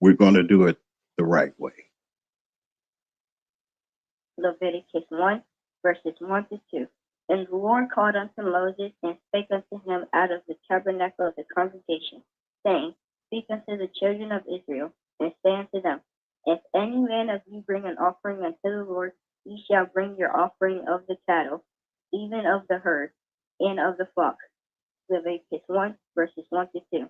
We're going to do it the right way. Leviticus 1, verses 1 to 2. And the Lord called unto Moses, and spake unto him out of the tabernacle of the congregation, saying, Speak unto the children of Israel, and say unto them, If any man of you bring an offering unto the Lord, ye shall bring your offering of the cattle, even of the herd, and of the flock. Leviticus 1, verses 1 to 2.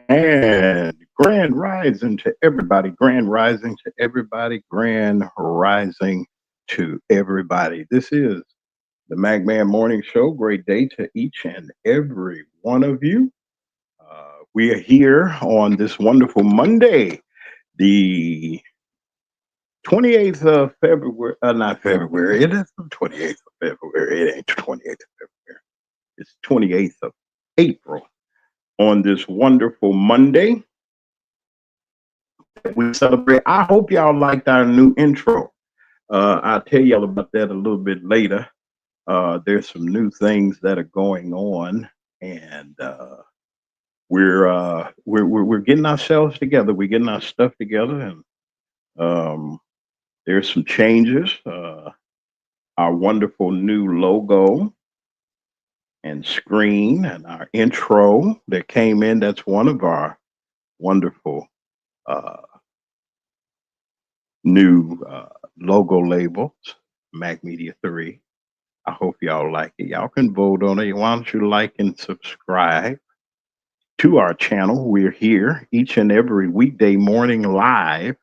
And grand rising to everybody, grand rising to everybody, grand rising to everybody. This is the Magman Morning Show. Great day to each and every one of you. We are here on this wonderful Monday, the 28th of February, not February, it is the 28th of February. It ain't 28th of February. It's 28th of April. On this wonderful Monday, we celebrate. I hope y'all liked our new intro. I'll tell y'all about that a little bit later. There's some new things that are going on, and we're getting ourselves together. We're getting our stuff together, and there's some changes. Our wonderful new logo and screen and our intro that came in. That's one of our wonderful new logo labels, Mac Media 3. I hope y'all like it. Y'all can vote on it. Why don't you like and subscribe to our channel? We're here each and every weekday morning live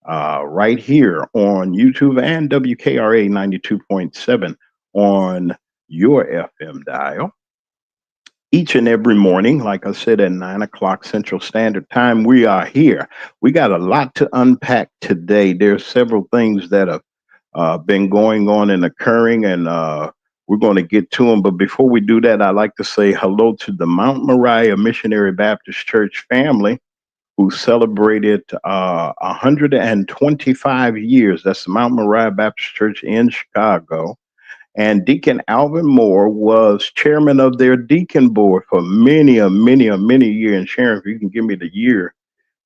right here on YouTube and WKRA 92.7 on your FM dial. Each and every morning, like I said, at 9 o'clock Central Standard Time, we are here. We got a lot to unpack today. There's several things that have been going on and occurring, and we're going to get to them. But before we do that, I'd like to say hello to the Mount Moriah Missionary Baptist Church family who celebrated 125 years. That's the Mount Moriah Baptist Church in Chicago. And Deacon Alvin Moore was chairman of their deacon board for many years. And Sharon, if you can give me the year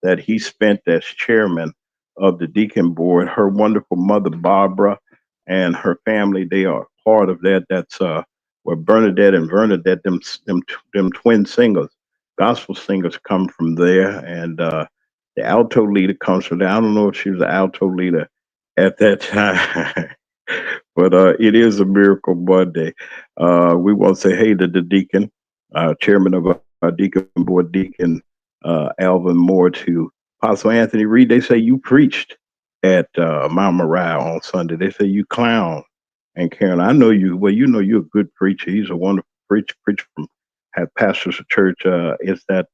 that he spent as chairman of the deacon board. Her wonderful mother, Barbara, and her family, they are part of that. That's where Bernadette and Bernadette, them twin singers, gospel singers come from there. And the alto leader comes from there. I don't know if she was the alto leader at that time. But it is a miracle Monday. We want to say hey to the deacon, chairman of our deacon board, Deacon Alvin Moore, to Apostle Anthony Reed. They say you preached at Mount Moriah on Sunday. They say you clown. And Karen, I know you. Well, you know you're a good preacher. He's a wonderful preacher from had pastors of church. Is that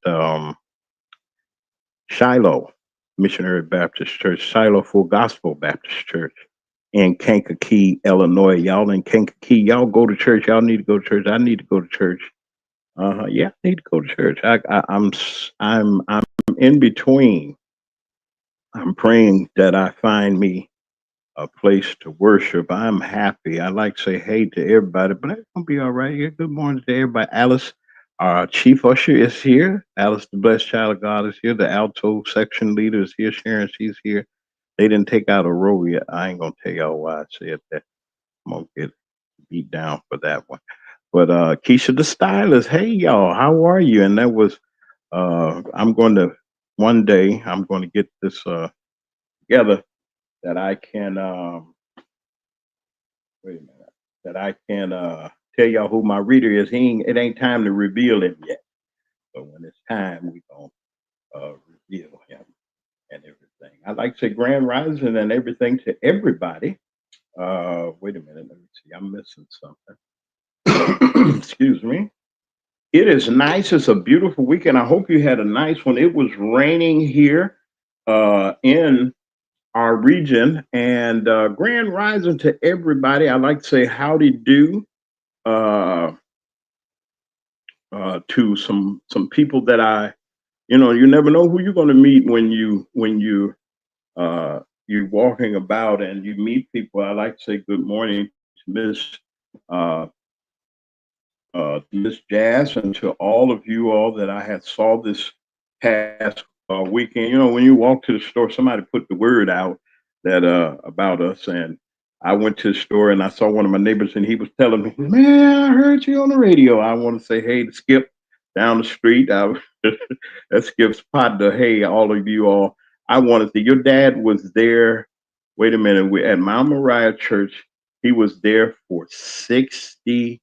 Shiloh Missionary Baptist Church, Shiloh Full Gospel Baptist Church in Kankakee, Illinois. Y'all in Kankakee, y'all go to church. Y'all need to go to church. I need to go to church. Yeah, I need to go to church. I'm in between. I'm praying that I find me a place to worship. I'm happy. I like to say hey to everybody, but it's gonna be all right. Yeah, good morning to everybody. Alice, our chief usher, is here. Alice, the blessed child of God, is here. The alto section leader is here. Sharon, she's here. They didn't take out a row yet. I ain't gonna tell y'all why I said that. I'm gonna get beat down for that one. But Keisha the stylist, hey y'all, how are you? And that was I'm going to one day I'm going to get this together that I can wait a minute that I can tell y'all who my reader is. It ain't time to reveal him yet, but when it's time, we gonna reveal him and everything. I like to say grand rising and everything to everybody. Wait a minute, let me see. I'm missing something. Excuse me. It is nice. It's a beautiful weekend. I hope you had a nice one. It was raining here in our region. And grand rising to everybody. I like to say howdy do uh, to some people that you never know who you're going to meet when you walking about and you meet people. I like to say good morning to uh, Miss Jazz and to all of you all that I had saw this past weekend. You know, when you walk to the store, somebody put the word out that about us, and I went to the store and I saw one of my neighbors, and he was telling me, "Man, I heard you on the radio." I want to say, "Hey, to Skip down the street." That's Skip's partner. Hey, all of you all. I wanted to. Your dad was there. Wait a minute. We at Mount Moriah Church. He was there for 60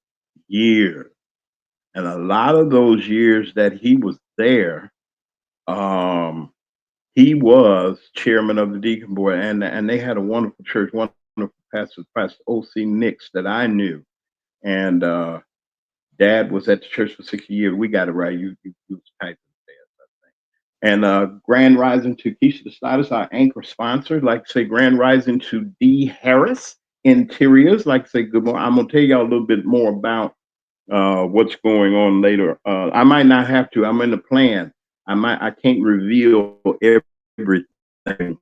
years. And a lot of those years that he was there, um, he was chairman of the deacon board, and they had a wonderful church, wonderful Pastor O.C. Nix that I knew, and Dad was at the church for 60 years. We got it right. You was typing fast. And Grand Rising to Keisha the Stylist, our anchor sponsor. Like to say Grand Rising to D. Harris Interiors. Like to say good morning. I'm gonna tell y'all a little bit more about what's going on later. I might not have to. I'm in the plan. I can't reveal everything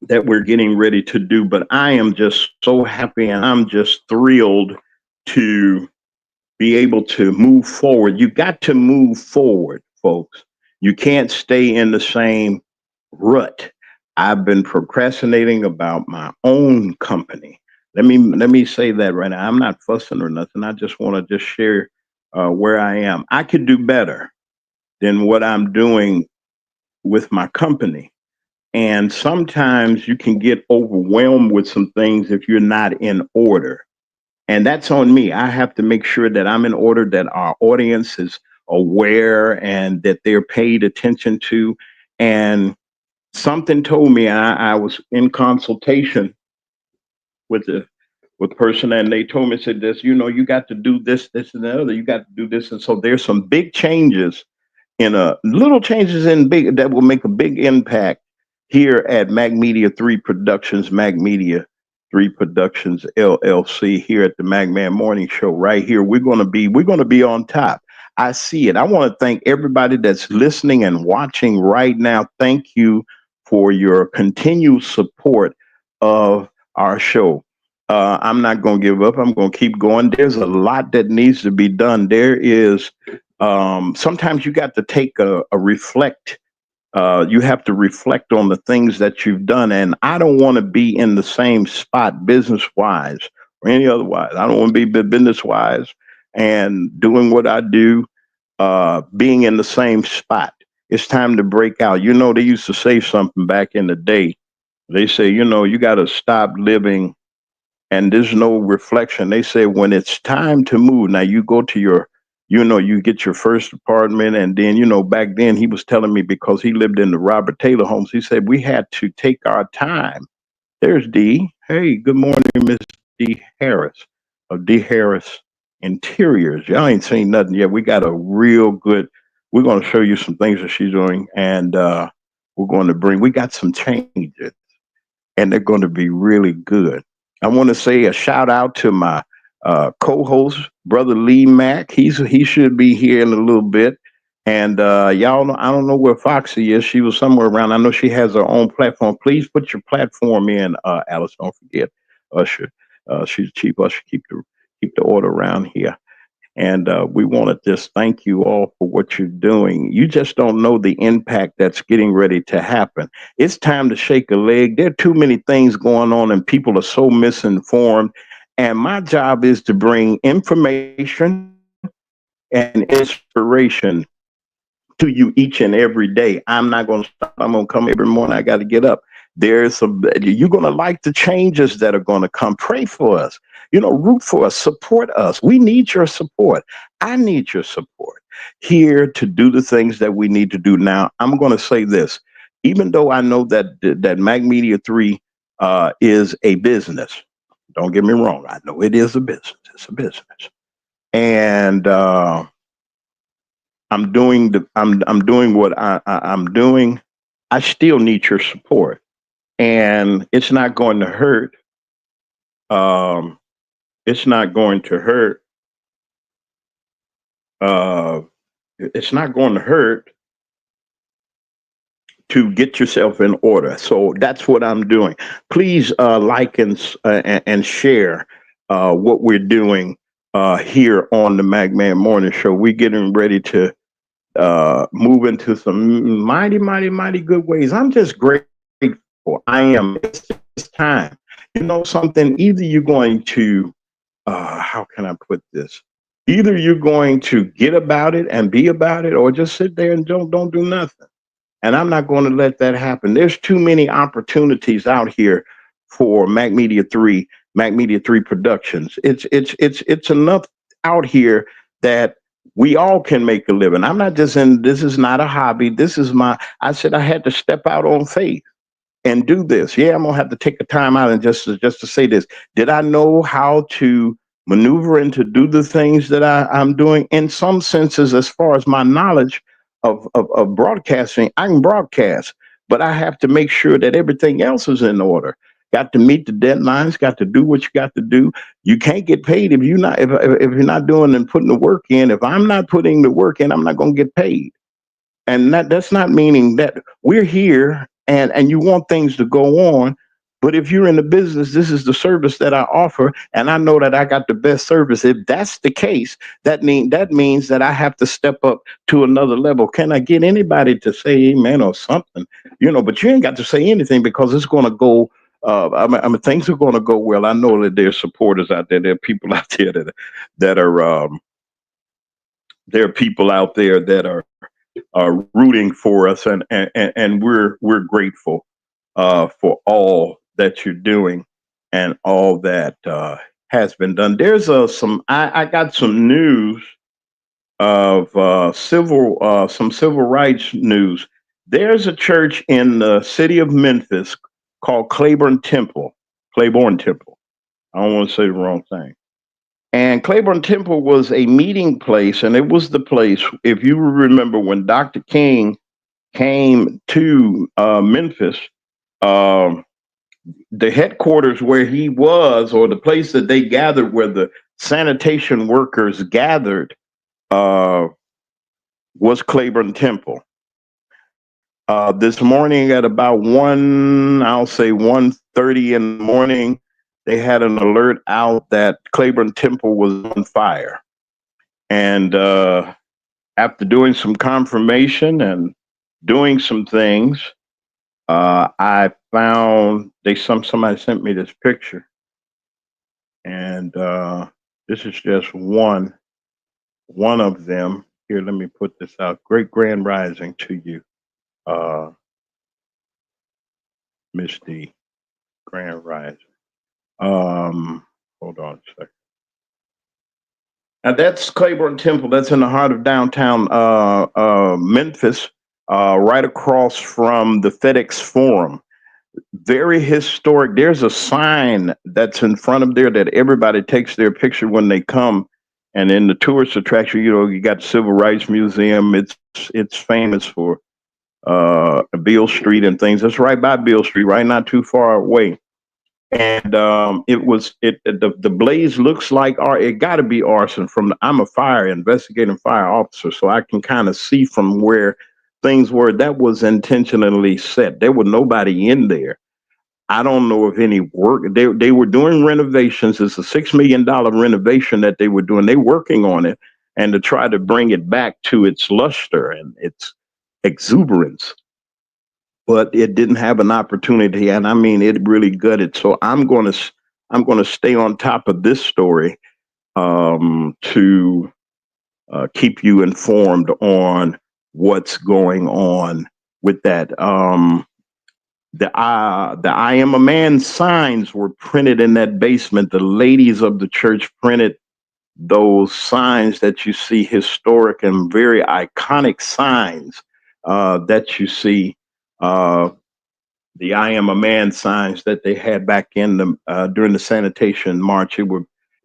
that we're getting ready to do, but I am just so happy and I'm just thrilled to be able to move forward. You got to move forward, folks. You can't stay in the same rut. I've been procrastinating about my own company. Let me say that right now. I'm not fussing or nothing. I just want to just share where I am. I could do better than what I'm doing with my company. And sometimes you can get overwhelmed with some things if you're not in order. And that's on me. I have to make sure that I'm in order, that our audience is aware and that they're paid attention to. And something told me I was in consultation with the person, and they told me, said this, you got to do this, this, and the other. You got to do this. And so there's some big changes in little changes in big that will make a big impact here at Mag Media 3 Productions, Mag Media 3 Productions LLC, here at the Magman Morning Show. Right here, we're gonna be on top. I see it. I want to thank everybody that's listening and watching right now. Thank you for your continued support of our show. I'm not going to give up. I'm going to keep going. There's a lot that needs to be done. There is sometimes you got to take a reflect. You have to reflect on the things that you've done. And I don't want to be in the same spot business wise or any otherwise. I don't want to be business wise and doing what I do, being in the same spot. It's time to break out. You know, they used to say something back in the day. They say, you know, you got to stop living and there's no reflection. They say when it's time to move, now you go to your, you know, you get your first apartment, and then, you know, back then he was telling me because he lived in the Robert Taylor homes, he said we had to take our time. There's D. Hey, good morning, Miss D. Harris of D. Harris Interiors. Y'all ain't seen nothing yet. We got a real good. We're going to show you some things that she's doing, and we're going to bring. We got some changes and they're going to be really good. I want to say a shout out to my co-host, brother Lee Mack. He should be here in a little bit. And y'all know I don't know where Foxy is. She was somewhere around. I know she has her own platform. Please put your platform in, Alice. Don't forget Usher. She's chief usher. Keep the order around here. And we want to just thank you all for what you're doing. You just don't know the impact that's getting ready to happen. It's time to shake a leg. There are too many things going on, and people are so misinformed. And my job is to bring information and inspiration to you each and every day. I'm not going to stop. I'm going to come every morning. I got to get up. You're going to like the changes that are going to come. Pray for us. You know, root for us, support us. We need your support. I need your support here to do the things that we need to do. Now, I'm going to say this, even though I know that Mag Media 3 is a business. Don't get me wrong. I know it is a business. It's a business. And I'm doing what I'm doing. I still need your support, and it's not going to hurt. Um, it's not going to hurt. Uh, it's not going to hurt to get yourself in order. So that's what I'm doing. Please like and share what we're doing here on the Magman Morning Show. We're getting ready to move into some mighty good ways. I'm just grateful. I am. It's time. You know something? Either you're going to, how can I put this? Either you're going to get about it and be about it, or just sit there and don't do nothing. And I'm not going to let that happen. There's too many opportunities out here for Mac Media 3 Productions. It's enough out here that we all can make a living. I'm not just in this is not a hobby. This is my I said I had to step out on faith and do this. Yeah, I'm gonna have to take a time out and just to say this. Did I know how to maneuver and to do the things that I'm doing? In some senses, as far as my knowledge of broadcasting, I can broadcast, but I have to make sure that everything else is in order. Got to meet the deadlines. Got to do what you got to do. You can't get paid if you're not doing and putting the work in. If I'm not putting the work in, I'm not gonna get paid. And that's not meaning that we're here and you want things to go on. But if you're in the business, this is the service that I offer, and I know that I got the best service. If that's the case, that means that I have to step up to another level. Can I get anybody to say amen or something? You know, but you ain't got to say anything because it's going to go. Things are going to go well. I know that there's supporters out there. There are people out there that are there are people out there that are rooting for us, and we're grateful for all that you're doing and all that has been done. There's I got some news of some civil rights news. There's a church in the city of Memphis called Claiborne Temple. Claiborne Temple. I don't want to say the wrong thing. And Claiborne Temple was a meeting place, and it was the place, if you remember, when Dr. King came to Memphis, um, the headquarters where he was, or the place that they gathered, where the sanitation workers gathered, uh, was Claiborne Temple. This morning at about I'll say 1:30 in the morning, they had an alert out that Claiborne Temple was on fire. And after doing some confirmation and doing some things, I found somebody sent me this picture, and this is just one of them. Here, let me put this out. Great grand rising to you, uh, Miss D. Grand rising. Um, Hold on a second. Now that's Claiborne Temple. That's in the heart of downtown Memphis, right across from the FedEx Forum. Very historic. There's a sign that's in front of there that everybody takes their picture when they come. And in the tourist attraction, you got the Civil Rights Museum. It's famous for Beale Street and things. That's right by Beale Street, right not too far away. And the blaze looks like it got to be arson. I'm a investigating fire officer, so I can kind of see from where things were. That was intentionally set. There was nobody in there. I don't know if any work. They were doing renovations. It's a $6 million renovation that they were doing. They working on it and to try to bring it back to its luster and its exuberance, but it didn't have an opportunity, and I mean it really gutted. So I'm gonna stay on top of this story to keep you informed on what's going on with that. The I am a man signs were printed in that basement. The ladies of the church printed those signs that you see, historic and very iconic signs that you see. Uh, the "I am a man" signs that they had back in the during the sanitation march.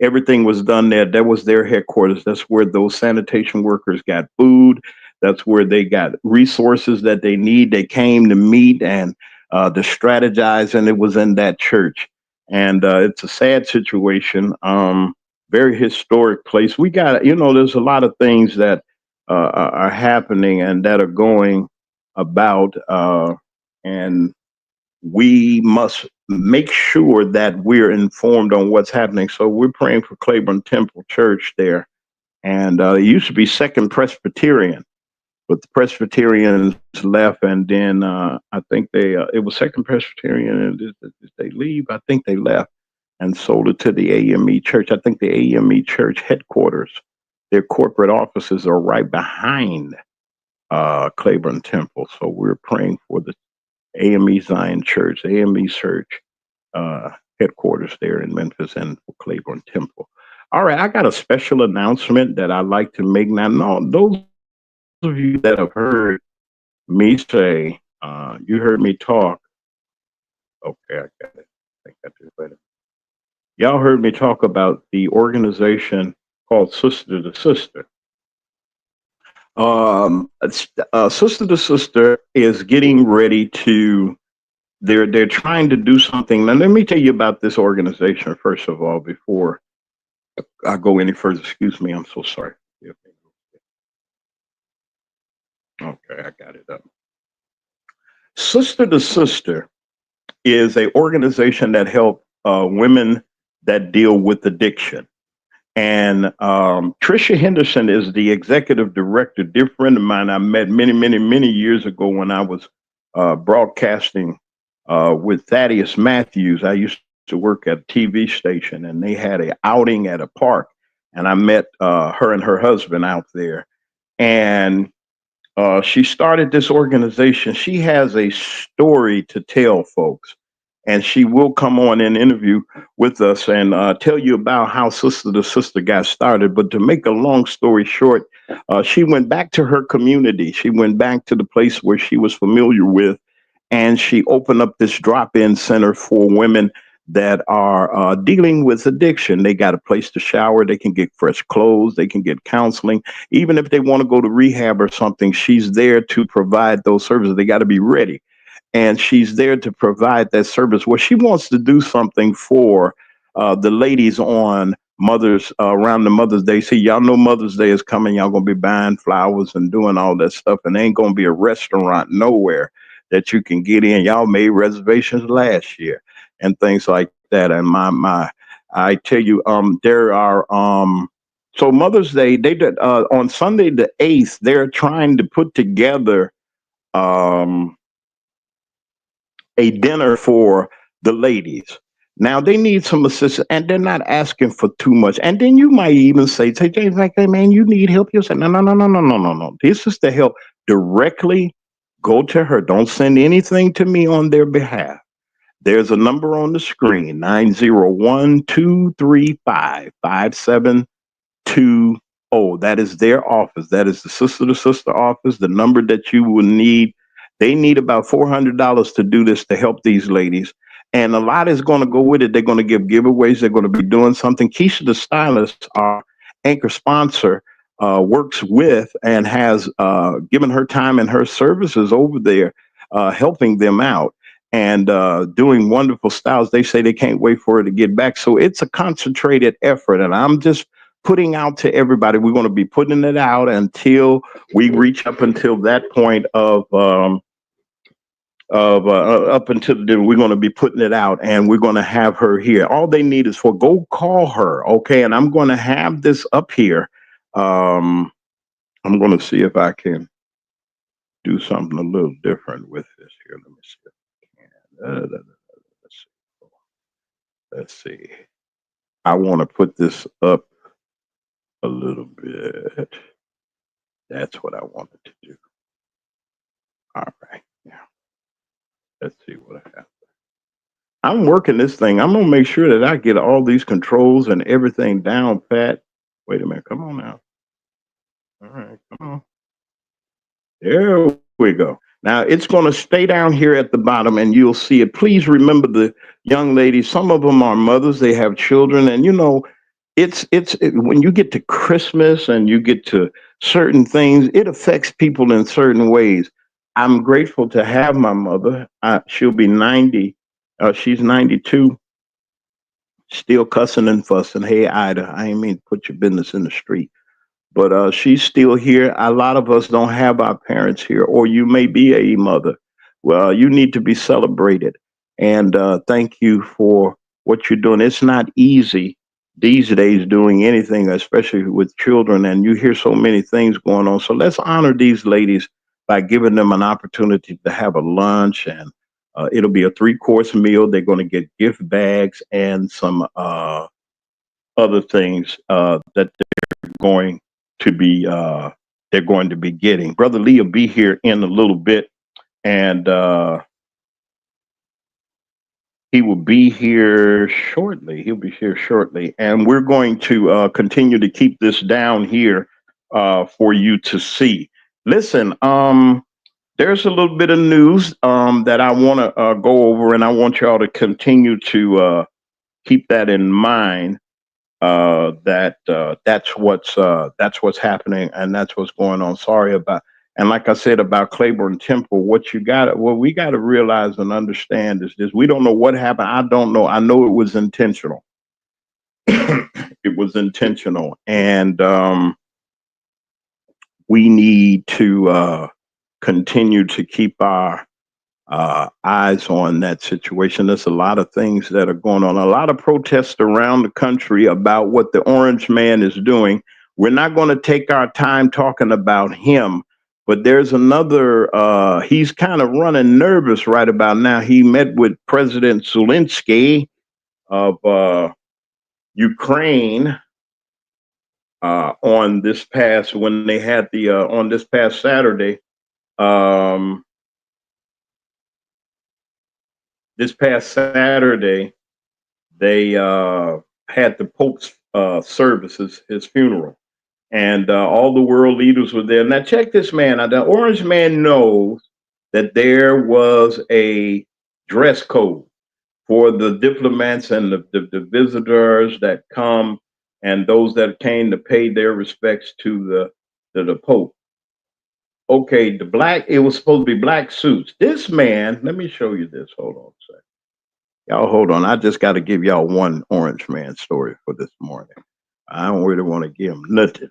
Everything was done there. That was their headquarters. That's where those sanitation workers got food. That's where they got resources that they need. They came to meet and to strategize, and it was in that church. And it's a sad situation. Very historic place. We got, there's a lot of things that are happening and that are going about, and we must make sure that we're informed on what's happening. So we're praying for Claiborne Temple Church there. And it used to be Second Presbyterian, but the Presbyterians left, and then I think it was Second Presbyterian, and did they leave? I think they left and sold it to the AME Church. I think the AME Church headquarters, their corporate offices are right behind Claiborne Temple. So we're praying for the AME Zion Church, AME Church headquarters there in Memphis, and for Claiborne Temple. All right, I got a special announcement that I'd like to make now. No, those of you that have heard me say, you heard me talk. Okay, I got it. I think I did better. Y'all heard me talk about the organization called Sister to Sister. Sister to Sister is getting ready to. They're trying to do something. Now, let me tell you about this organization first of all before I go any further. Excuse me, I'm so sorry. Okay, I got it up. Sister to Sister is a organization that helps women that deal with addiction. And Tricia Henderson is the executive director, dear friend of mine. I met many, many, many years ago when I was broadcasting with Thaddeus Matthews. I used to work at a TV station, and they had an outing at a park, and I met her and her husband out there. And she started this organization. She has a story to tell folks, and she will come on and interview with us and tell you about how Sister to Sister got started. But to make a long story short, she went back to her community. She went back to the place where she was familiar with, and she opened up this drop-in center for women that are dealing with addiction. They got a place to shower, they can get fresh clothes, they can get counseling. Even if they want to go to rehab or something, she's there to provide those services. They got to be ready. And she's there to provide that service. Well, she wants to do something for the ladies on Mother's around the Mother's Day. See, y'all know Mother's Day is coming. Y'all gonna be buying flowers and doing all that stuff, and there ain't gonna be a restaurant nowhere that you can get in. Y'all made reservations last year and things like that. And I tell you, there are so Mother's Day. They did on Sunday the 8th. They're trying to put together um a dinner for the ladies. Now they need some assistance, and they're not asking for too much. And then you might even say James, like, hey man, you need help. You say, no, no, no, no, no, no, no, no. This is to help directly. Go to her. Don't send anything to me on their behalf. There's a number on the screen, 901-235-5720. That is their office. That is the sister to sister office. The number that you will need. They need about $400 to do this to help these ladies. And a lot is going to go with it. They're going to give giveaways. They're going to be doing something. Keisha, the stylist, our anchor sponsor, works with and has given her time and her services over there, helping them out and doing wonderful styles. They say they can't wait for her to get back. So it's a concentrated effort. And I'm just putting out to everybody. We're going to be putting it out until we reach up until that point up until the, we're going to be putting it out and we're going to have her here. All they need is for go call her. Okay. And I'm going to have this up here. Um, I'm going to see if I can do something a little different with this here. Let me see. Let's see. Let's see. I want to put this up a little bit. That's what I wanted to do. All right. Yeah. Let's see what I have. I'm working this thing. I'm gonna make sure that I get all these controls and everything down pat. Wait a minute. Come on now. All right. Come on. There we go. Now it's going to stay down here at the bottom and you'll see it. Please remember the young ladies. Some of them are mothers, they have children. And, you know, when you get to Christmas and you get to certain things, it affects people in certain ways. I'm grateful to have my mother. She'll be 90. She's 92, still cussing and fussing. Hey, Ida, I ain't mean to put your business in the street, but she's still here. A lot of us don't have our parents here, or you may be a mother. Well, you need to be celebrated. And thank you for what you're doing. It's not easy these days doing anything, especially with children, and you hear so many things going on. So let's honor these ladies by giving them an opportunity to have a lunch, and it'll be a three-course meal. They're going to get gift bags and some other things that going to be they're going to be getting. Brother Lee will be here in a little bit, and he will be here shortly. He'll be here shortly, and we're going to continue to keep this down here for you to see. Listen, there's a little bit of news that I want to go over, and I want y'all to continue to keep that in mind. That's what's happening and that's what's going on. Sorry about, and like I said about Claiborne Temple, what we got to realize and understand is this: we don't know what happened. I don't know. I know it was intentional. It was intentional, and we need to continue to keep our eyes on that situation. There's a lot of things that are going on, a lot of protests around the country about what the orange man is doing. We're not going to take our time talking about him, but there's another, he's kind of running nervous right about now. He met with President Zelensky of Ukraine on this past, when they had on this past Saturday. Um, this past Saturday, they had the Pope's services, his funeral, and all the world leaders were there. Now, check this man out. The Orange Man knows that there was a dress code for the diplomats and the visitors that come and those that came to pay their respects to the Pope. Okay, it was supposed to be black suits. This man, let me show you this. Hold on a second. Y'all hold on. I just got to give y'all one orange man story for this morning. I don't really want to give him nothing.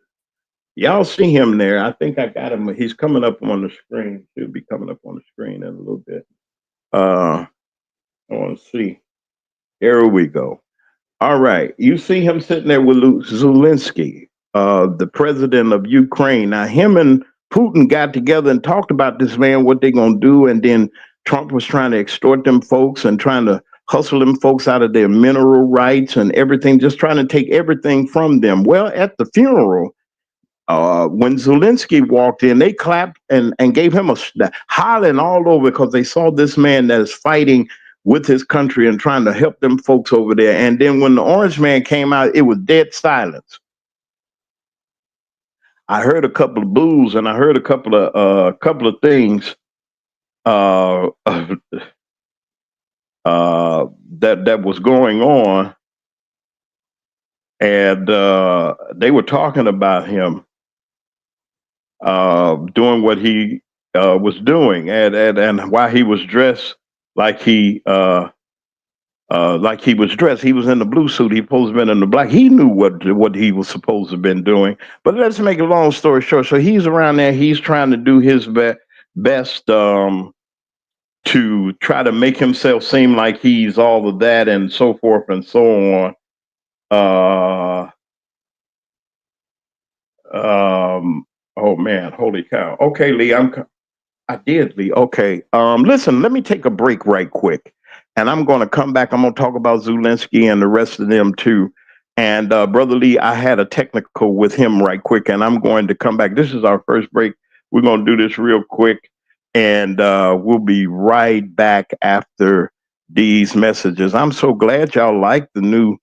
Y'all see him there. I think I got him. He's coming up on the screen. He'll be coming up on the screen in a little bit. I want to see Here we go. All right. You see him sitting there with Zelensky, the president of Ukraine. Now, him and Putin got together and talked about this man, what they're going to do. And then Trump was trying to extort them folks and trying to hustle them folks out of their mineral rights and everything, just trying to take everything from them. Well, at the funeral, when Zelensky walked in, they clapped and gave him a hollering all over because they saw this man that is fighting with his country and trying to help them folks over there. And then when the orange man came out, it was dead silence. I heard a couple of boos and I heard a couple of things uh, that was going on, and they were talking about him doing what he was doing, and why he was dressed like he was dressed. He was in the blue suit. He supposed to have been in the black. He knew what he was supposed to have been doing. But let's make a long story short. So he's around there. He's trying to do his best to try to make himself seem like he's all of that and so forth and so on. Oh man, holy cow. Okay, Lee, I did, Lee. Okay. Listen, let me take a break right quick. And I'm going to come back. I'm going to talk about Zelensky and the rest of them too. And Brother Lee, I had a technical with him right quick, and I'm going to come back. This is our first break. We're going to do this real quick, and we'll be right back after these messages. I'm so glad y'all like the new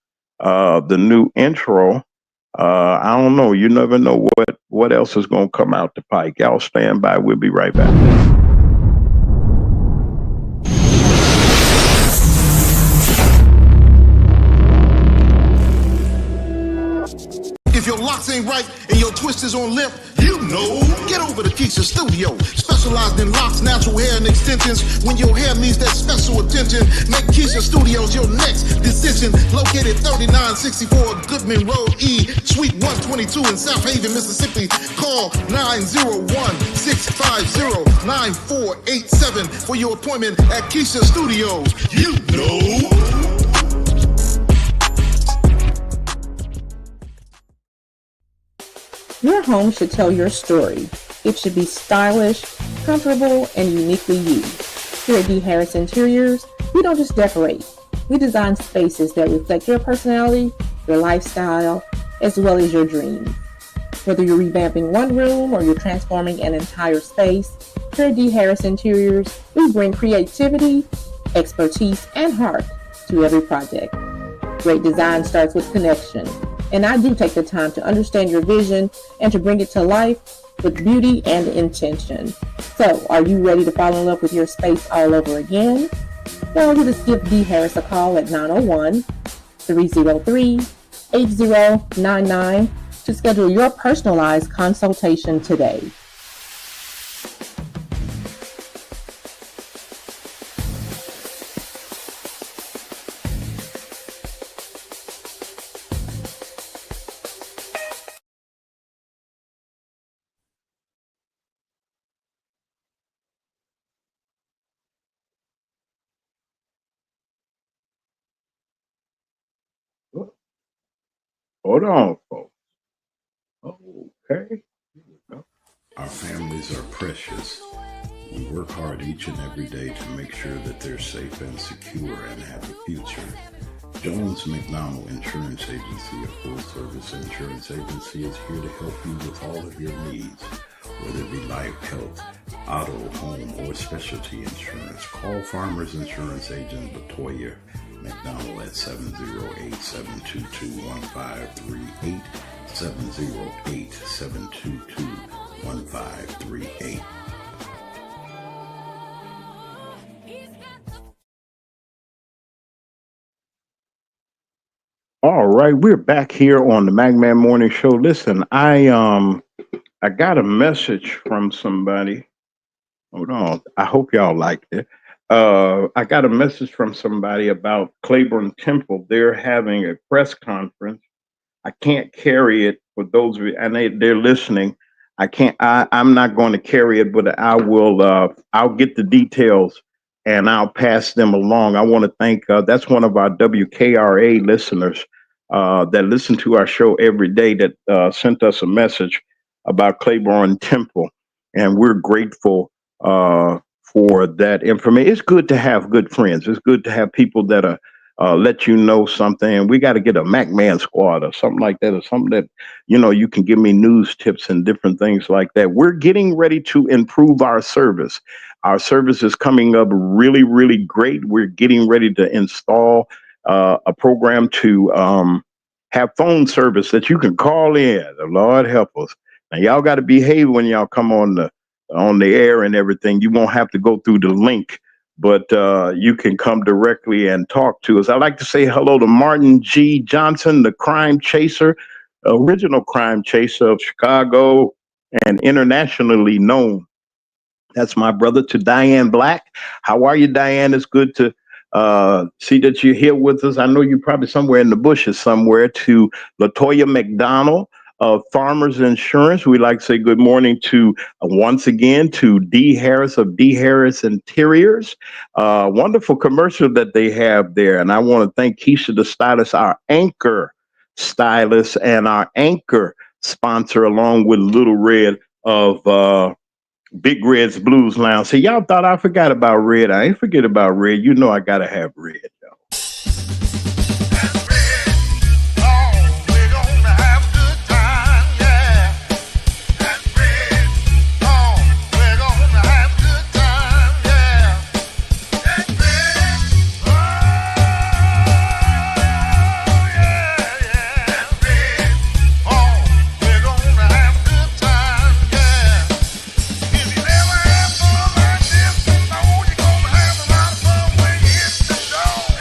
intro. I don't know. You never know what else is going to come out the pike. Y'all stand by. We'll be right back. If your locks ain't right and your twist is on limp, you know. Get over to Keisha Studio. Specialized in locks, natural hair, and extensions. When your hair needs that special attention, make Keisha Studios your next decision. Located 3964 Goodman Road E, Suite 122 in South Haven, Mississippi. Call 901-650-9487 for your appointment at Keisha Studios. You know. Your home should tell your story. It should be stylish, comfortable, and uniquely you. Here at D. Harris Interiors, we don't just decorate. We design spaces that reflect your personality, your lifestyle, as well as your dreams. Whether you're revamping one room or you're transforming an entire space, here at D. Harris Interiors, we bring creativity, expertise, and heart to every project. Great design starts with connection. And I do take the time to understand your vision and to bring it to life with beauty and intention. So, are you ready to fall in love with your space all over again? Well, you just give D. Harris a call at 901-303-8099 to schedule your personalized consultation today. Hold on, folks. Okay. Our families are precious. We work hard each and every day to make sure that they're safe and secure and have a future. Jones McDonald Insurance Agency, a full-service insurance agency, is here to help you with all of your needs, whether it be life, health, auto, home, or specialty insurance. Call Farmers Insurance Agent Latoya McDonald at 708-722-1538, 708-722-1538. All right, we're back here on the Magman Morning Show. Listen, I got a message from somebody. Hold on. I hope y'all liked it. I got a message from somebody about Claiborne Temple. They're having a press conference. I can't carry it for those of you, and they're listening. I'm not going to carry it, but I will. I'll get the details and I'll pass them along. I want to thank, that's one of our WKRA listeners that listen to our show every day that sent us a message about Claiborne Temple. And we're grateful for that information. It's good to have good friends. It's good to have people that are let you know something. And we got to get a MacMan squad or something like that, or something that, you can give me news tips and different things like that. We're getting ready to improve our service. Our service is coming up really, really great. We're getting ready to install a program to have phone service that you can call in. The Lord help us. Now y'all got to behave when y'all come on the air and everything. You won't have to go through the link, but you can come directly and talk to us. I'd like to say hello to Martin G. Johnson, the crime chaser, original crime chaser of Chicago and internationally known. That's my brother. To Diane Black. How are you, Diane? It's good to see that you're here with us. I know you're probably somewhere in the bushes somewhere. To Latoya McDonald of Farmers Insurance, we'd like to say good morning to, once again, to D. Harris of D. Harris Interiors. Wonderful commercial that they have there. And I want to thank Keisha the stylist, our anchor stylist, and our anchor sponsor, along with Little Red of Big Red's Blues Lounge. See, y'all thought I forgot about Red. I ain't forget about Red. You know I gotta have Red, y'all. Like this, you know you're gonna have a lot of fun when you hit the door.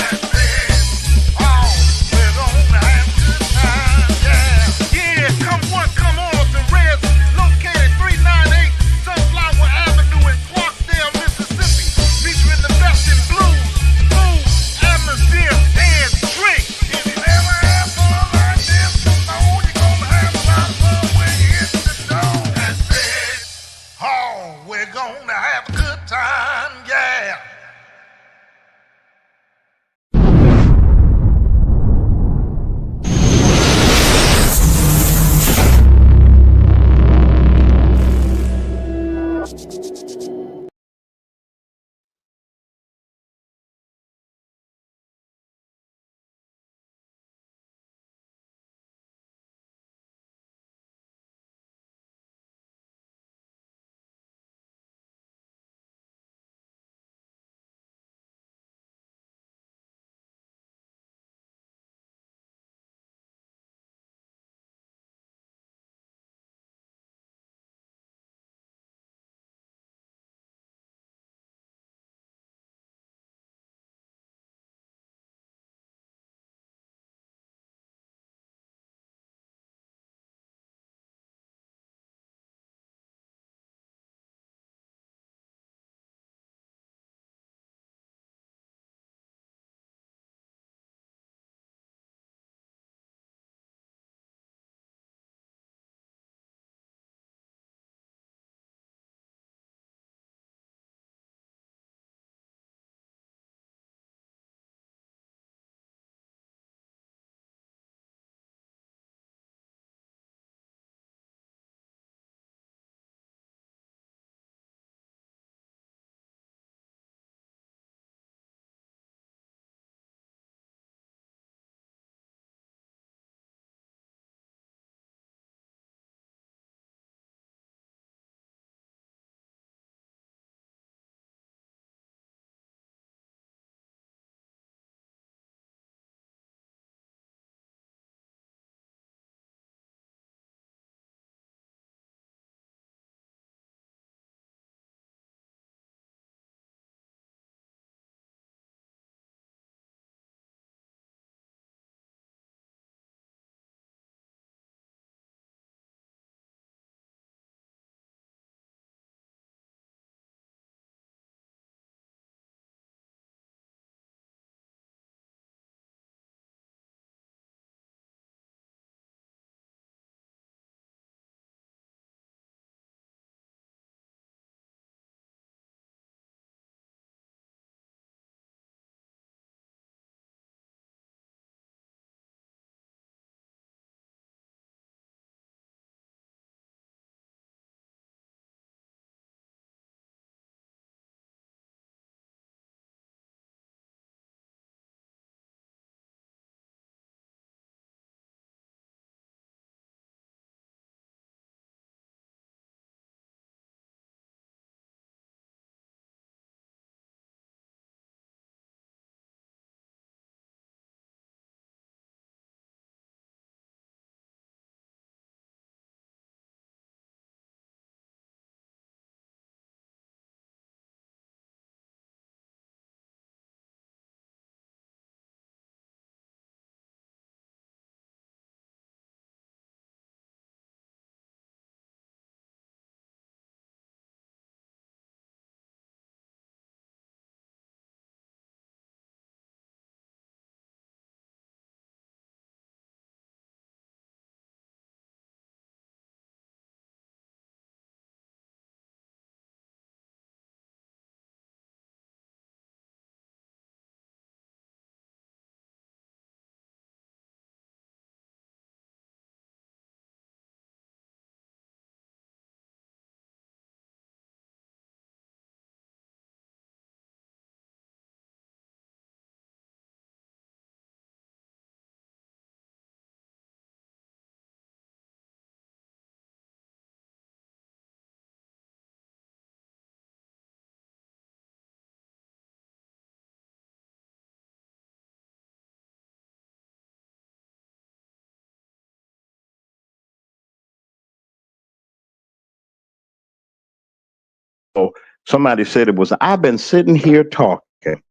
somebody said it was, I've been sitting here talking,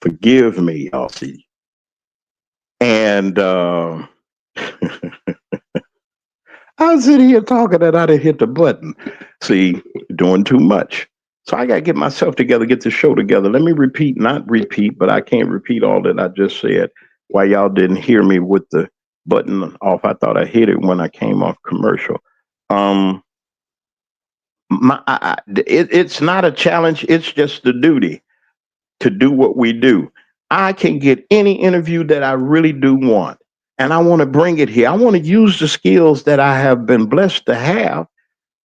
forgive me, y'all see. And I was sitting here talking and I didn't hit the button. See, doing too much. So I got to get myself together, get the show together. Let me repeat, not repeat, but I can't repeat all that I just said. Why y'all didn't hear me with the button off? I thought I hit it when I came off commercial. Um, it's not a challenge. It's just the duty to do what we do. I can get any interview that I really do want, and I want to bring it here. I want to use the skills that I have been blessed to have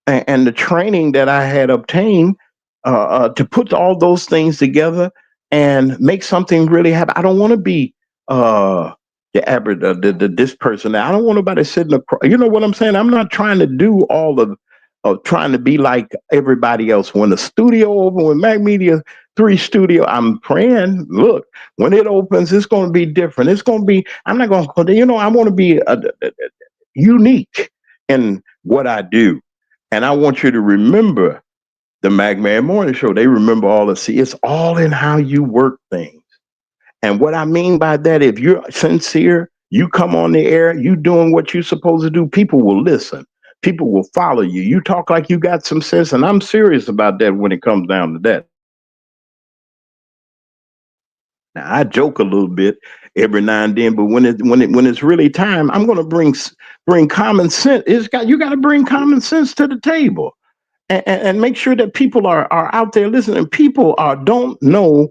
and the training that I had obtained to put all those things together and make something really happen. I don't want to be the average, this person. I don't want nobody sitting across. You know what I'm saying? I'm not trying to do all of trying to be like everybody else. When the studio open, when Mac Media 3 Studio, I'm praying, look, when it opens, it's going to be different. It's going to be, I'm not going to, I want to be unique in what I do. And I want you to remember the Magman Morning Show. They remember all the, see, it's all in how you work things. And what I mean by that, if you're sincere, you come on the air, you doing what you're supposed to do, people will listen. People will follow you. You talk like you got some sense, and I'm serious about that when it comes down to that. Now, I joke a little bit every now and then, but when it's really time, I'm going to bring common sense. You got to bring common sense to the table. And make sure that people are out there listening. People don't know.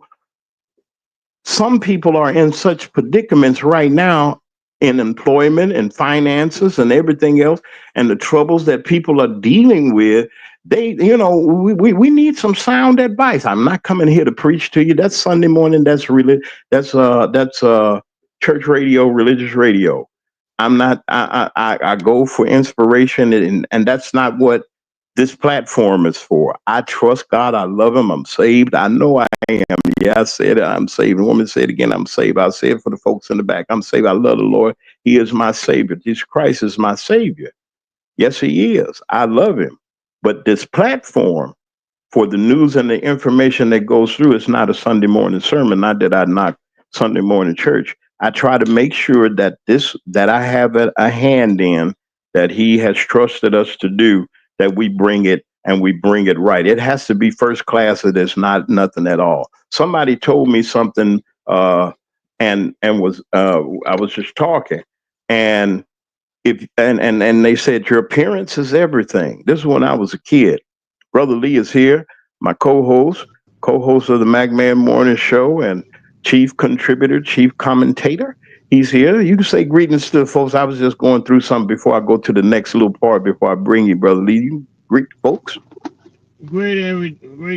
Some people are in such predicaments right now in employment and finances and everything else, and the troubles that people are dealing with. We need some sound advice. I'm not coming here to preach to you. That's Sunday morning. That's really that's church radio, religious radio. I'm not. I go for inspiration, and that's not what this platform is for. I trust God. I love Him. I'm saved. I know I am. Yeah, I said it. I'm saved. The woman said it again. I'm saved. I say it for the folks in the back. I'm saved. I love the Lord. He is my Savior. Jesus Christ is my Savior. Yes, He is. I love Him. But this platform for the news and the information that goes through, it's not a Sunday morning sermon. Not that I knock Sunday morning church. I try to make sure that that I have a hand in, that He has trusted us to do, that we bring it and we bring it right. It has to be first class, or there's not nothing at all. Somebody told me something, and was I was just talking, and if and they said your appearance is everything. This is when I was a kid. Brother Lee is here, my co-host of the Magman Morning Show, and chief contributor, chief commentator. He's here. You can say greetings to the folks. I was just going through something before I go to the next little part before I bring you, Brother Lee. You greet the folks. Great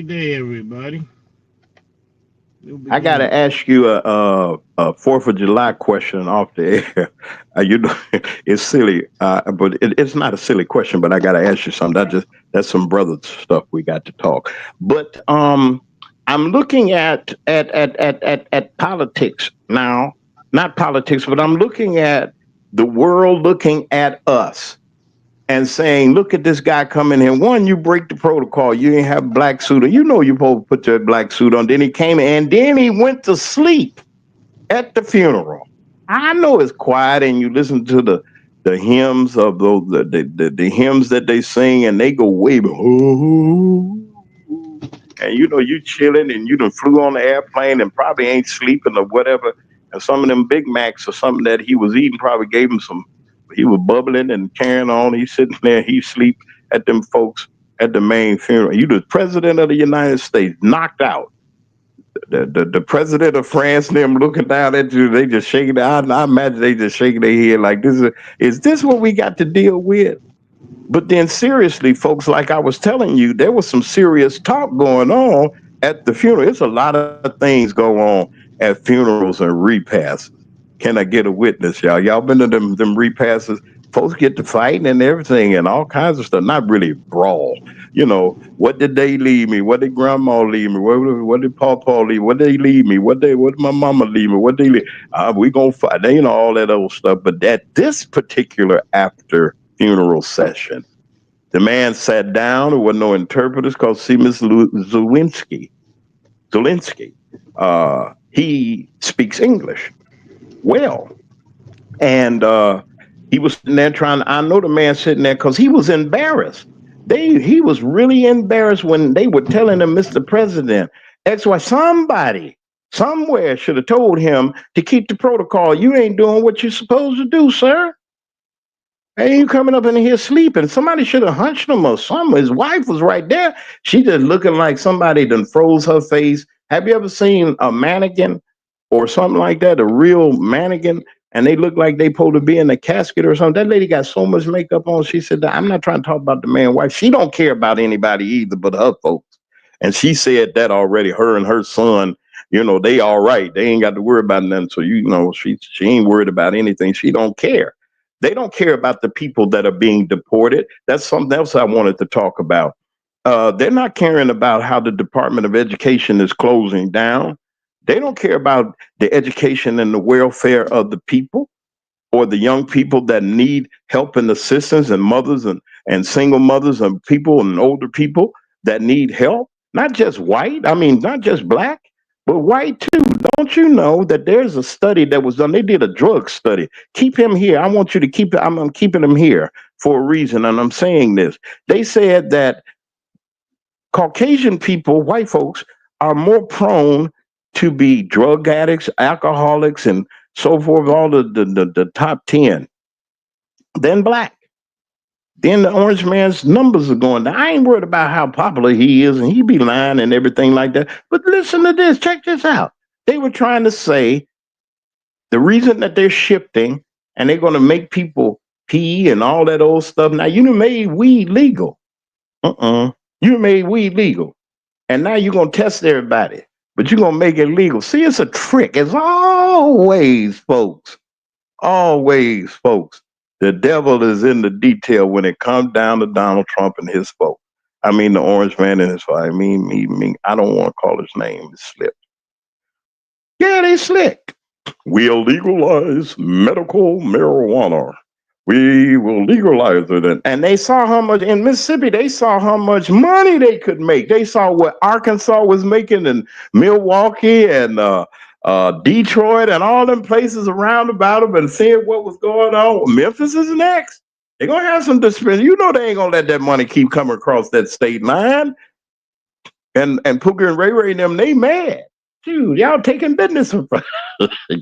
day, everybody. I got to ask you a 4th of July question off the air. It's silly, but it's not a silly question. But I got to ask you something. That's some brother stuff we got to talk. But I'm looking at politics now. Not politics, but I'm looking at the world looking at us and saying, look at this guy coming here. One, you break the protocol. You didn't have a black suit on. You know you're supposed to put your black suit on. Then he came in, and then he went to sleep at the funeral. I know it's quiet, and you listen to the hymns of those the hymns that they sing, and they go way back. Oh, and you chilling, and you done flew on the airplane and probably ain't sleeping or whatever. And some of them Big Macs or something that he was eating probably gave him some. He was bubbling and carrying on. He's sitting there. He sleep at them folks at the main funeral. You the president of the United States, knocked out. The president of France and them looking down at you. They just shaking their eyes. I imagine they just shaking their head like, is this what we got to deal with? But then seriously, folks, like I was telling you, there was some serious talk going on at the funeral. It's a lot of things go on at funerals and repasts. Can I get a witness, y'all? Y'all been to them repasts? Folks get to fighting and everything and all kinds of stuff. Not really brawl. What did they leave me? What did grandma leave me? What did Pawpaw leave? What did they leave me? What did my mama leave me? What they leave? We gonna fight. All that old stuff. But at this particular after funeral session, The man sat down. There were no interpreters called Seamus Zulinski. He speaks English well. And he was sitting there trying. I know the man sitting there because he was embarrassed. He was really embarrassed when they were telling him, Mr. President, XY, somebody somewhere should have told him to keep the protocol. You ain't doing what you're supposed to do, sir. Hey, you coming up in here sleeping? Somebody should have hunched him or something. His wife was right there. She just looking like somebody done froze her face. Have you ever seen a mannequin or something like that? A real mannequin, and they look like they supposed to be in a casket or something. That lady got so much makeup on. She said, I'm not trying to talk about the man wife. She don't care about anybody either but her folks. And she said that already. Her and her son, they all right. They ain't got to worry about nothing. So she ain't worried about anything. She don't care. They don't care about the people that are being deported. That's something else I wanted to talk about. They're not caring about how the Department of Education is closing down. They don't care about the education and the welfare of the people or the young people that need help and assistance, and mothers and single mothers and people and older people that need help. Not just white, not just black, but white too. Don't you know that there's a study that was done? They did a drug study. Keep him here. I want you to keep it. I'm keeping him here for a reason. And I'm saying this. They said that Caucasian people, white folks, are more prone to be drug addicts, alcoholics, and so forth, all the top 10 than black. Then the orange man's numbers are going down. I ain't worried about how popular he is, and he be lying and everything like that. But listen to this. Check this out. They were trying to say the reason that they're shifting and they're going to make people pee and all that old stuff. Now, you made weed legal. You made weed legal. And now you're going to test everybody, but you're going to make it legal. See, it's a trick. It's always, folks. Always, folks. The devil is in the detail when it comes down to Donald Trump and his folks. The orange man and his folks. I don't want to call his name. It slipped. Yeah, they slick. We'll legalize medical marijuana. We will legalize it. And they saw how much in Mississippi, they saw how much money they could make. They saw what Arkansas was making and Milwaukee and Detroit and all them places around about them, and seeing what was going on. Memphis is next. They're going to have some dispensaries. They ain't going to let that money keep coming across that state line. And Pookie and Ray Ray and them, they mad. Dude, y'all taking business from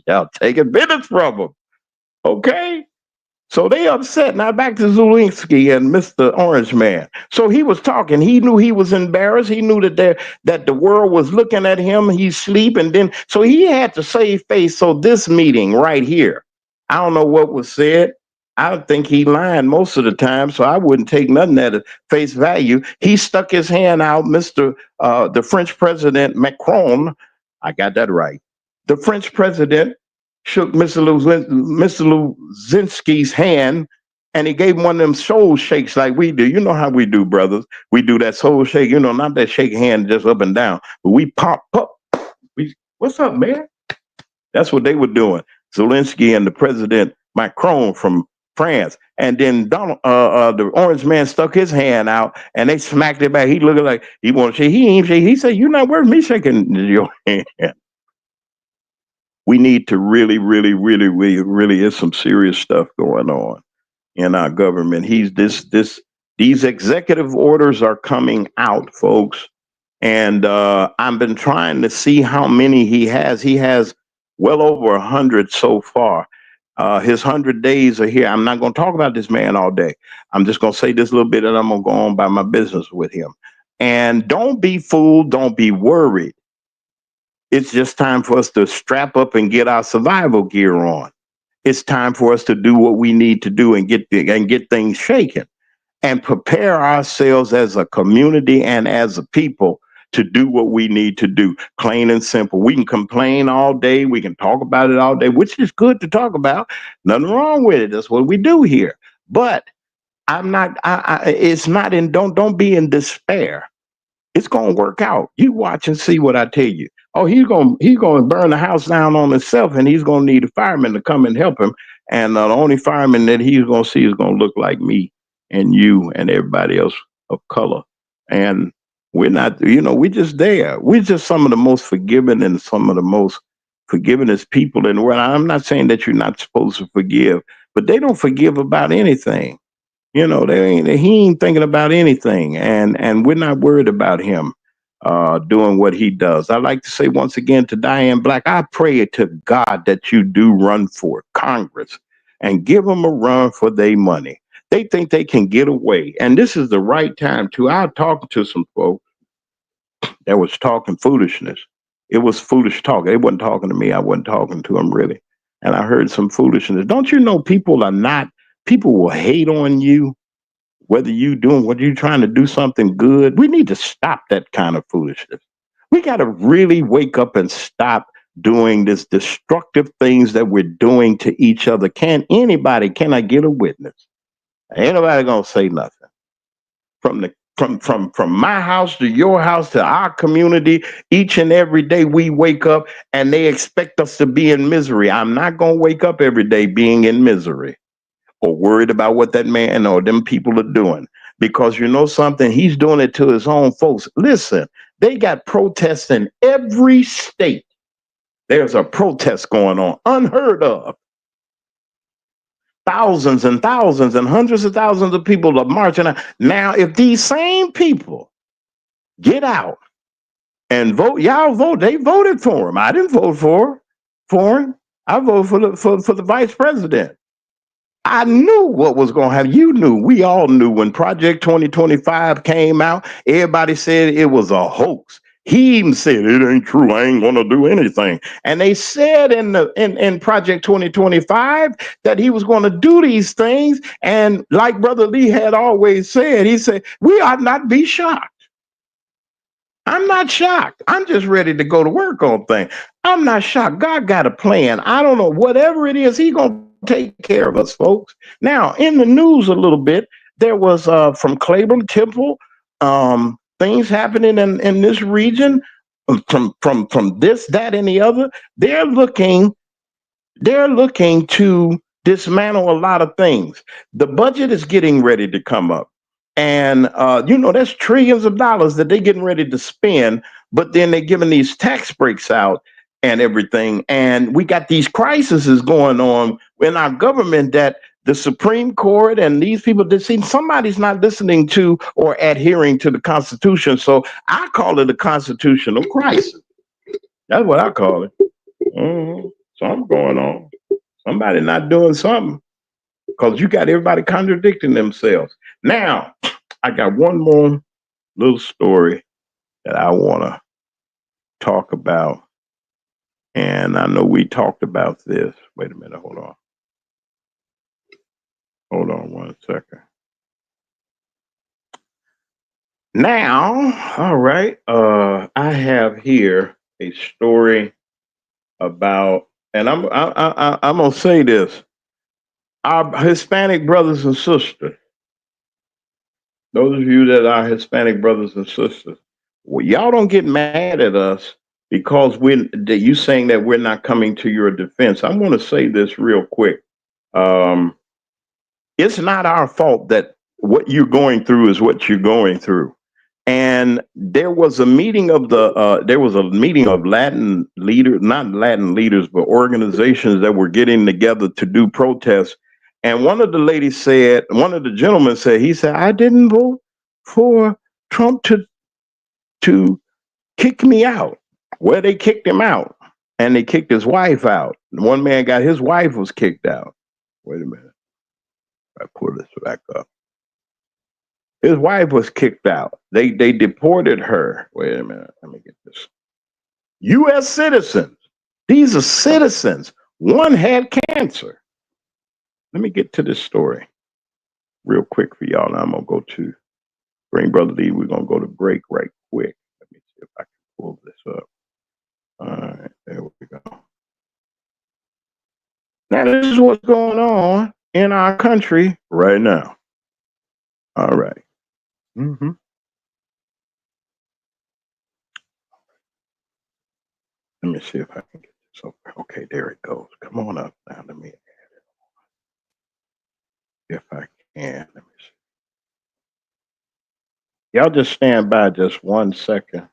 y'all taking business from them. Okay? So they upset. Now back to Zulinski and Mr. Orange Man. So he was talking. He knew he was embarrassed. He knew that the world was looking at him. He's sleeping. So he had to save face. So this meeting right here, I don't know what was said. I think he lied most of the time, so I wouldn't take nothing at face value. He stuck his hand out, the French President Macron. I got that right. The French president shook Mr. Luzinski's hand, and he gave him one of them soul shakes like we do. You know how we do, brothers. We do that soul shake, not that shake hand just up and down, but we pop. What's up, man? That's what they were doing. Zelensky and the President Macron from France. And then the orange man stuck his hand out, and they smacked it back. He looked like he wanted to shake. He ain't shake. He said, "You're not worth me shaking your hand." We need to really is some serious stuff going on in our government. These executive orders are coming out, folks. And I've been trying to see how many he has. He has well over 100 so far. His 100 days are here. I'm not going to talk about this man all day. I'm just going to say this little bit, and I'm going to go on by my business with him. And don't be fooled. Don't be worried. It's just time for us to strap up and get our survival gear on. It's time for us to do what we need to do and get things shaken and prepare ourselves as a community and as a people to do what we need to do. Plain and simple. We can complain all day. We can talk about it all day, which is good to talk about. Nothing wrong with it. That's what we do here. But it's not in, don't be in despair. It's going to work out. You watch and see what I tell you. Oh, he's going to burn the house down on himself, and he's going to need a fireman to come and help him. And the only fireman that he's going to see is going to look like me. and you and everybody else of color. And we're not, we're just there. We're just some of the most forgiving and some of the most forgivingest people in the world. I'm not saying that you're not supposed to forgive, but they don't forgive about anything. He ain't thinking about anything, and we're not worried about him doing what he does. I like to say once again to Diane Black, I pray to God that you do run for Congress and give them a run for their money. They think they can get away, and this is the right time to. I was talking to some folks that was talking foolishness. It was foolish talk. They wasn't talking to me. I wasn't talking to them really, and I heard some foolishness. Don't you know people are not? People will hate on you whether you doing what you trying to do something good. We need to stop that kind of foolishness. We got to really wake up and stop doing this destructive things that we're doing to each other. Can I get a witness? Ain't nobody gonna say nothing. From my house to your house to our community, each and every day we wake up and they expect us to be in misery. I'm not gonna wake up every day being in misery or worried about what that man or them people are doing. Because you know something, he's doing it to his own folks. Listen, they got protests in every state. There's a protest going on, unheard of. Thousands and thousands and hundreds of thousands of people are marching out. Now, if these same people get out and vote, y'all vote. They voted for him. I didn't vote for him. I voted for the vice president. I knew what was going to happen. You knew. We all knew when Project 2025 came out. Everybody said it was a hoax. He even said it ain't true. I ain't going to do anything. And they said in Project 2025 that he was going to do these things. And like Brother Lee had always said, he said we ought not be shocked. I'm not shocked. I'm just ready to go to work on things. I'm not shocked. God got a plan. I don't know. Whatever it is, He gonna take care of us, folks. Now, in the news a little bit, there was from Claiborne Temple, things happening in this region from this, that, and the other. They're looking to dismantle a lot of things. The budget is getting ready to come up. And that's trillions of dollars that they're getting ready to spend, but then they're giving these tax breaks out and everything. And we got these crises going on in our government that the Supreme Court and these people that seem somebody's not listening to or adhering to the Constitution. So I call it a constitutional crisis. That's what I call it. Something going on. Somebody not doing something because you got everybody contradicting themselves. Now, I got one more little story that I want to talk about. And I know we talked about this. Wait a minute. Hold on. Hold on one second. Now, all right. I have here a story about, and I'm gonna say this: our Hispanic brothers and sisters. Those of you that are Hispanic brothers and sisters, well, y'all don't get mad at us because you saying that we're not coming to your defense. I'm going to say this real quick. Um, it's not our fault that what you're going through is what you're going through. And there was a meeting of Latin leaders, not Latin leaders, but organizations that were getting together to do protests. And one of the gentlemen said, he said, I didn't vote for Trump to kick me out. Well, they kicked him out and they kicked his wife out. One man got his wife was kicked out. Wait a minute. I pull this back up. His wife was kicked out. They deported her. Wait a minute. Let me get this. U.S. citizens. These are citizens. One had cancer. Let me get to this story real quick for y'all. Now I'm going to go to bring Brother Lee. We're going to go to break right quick. Let me see if I can pull this up. All right. There we go. Now, this is what's going on in our country right now. All right. Mm-hmm. Let me see if I can get this over. Okay, there it goes. Come on up now. Let me add it if I can. Let me see. Y'all just stand by just 1 second,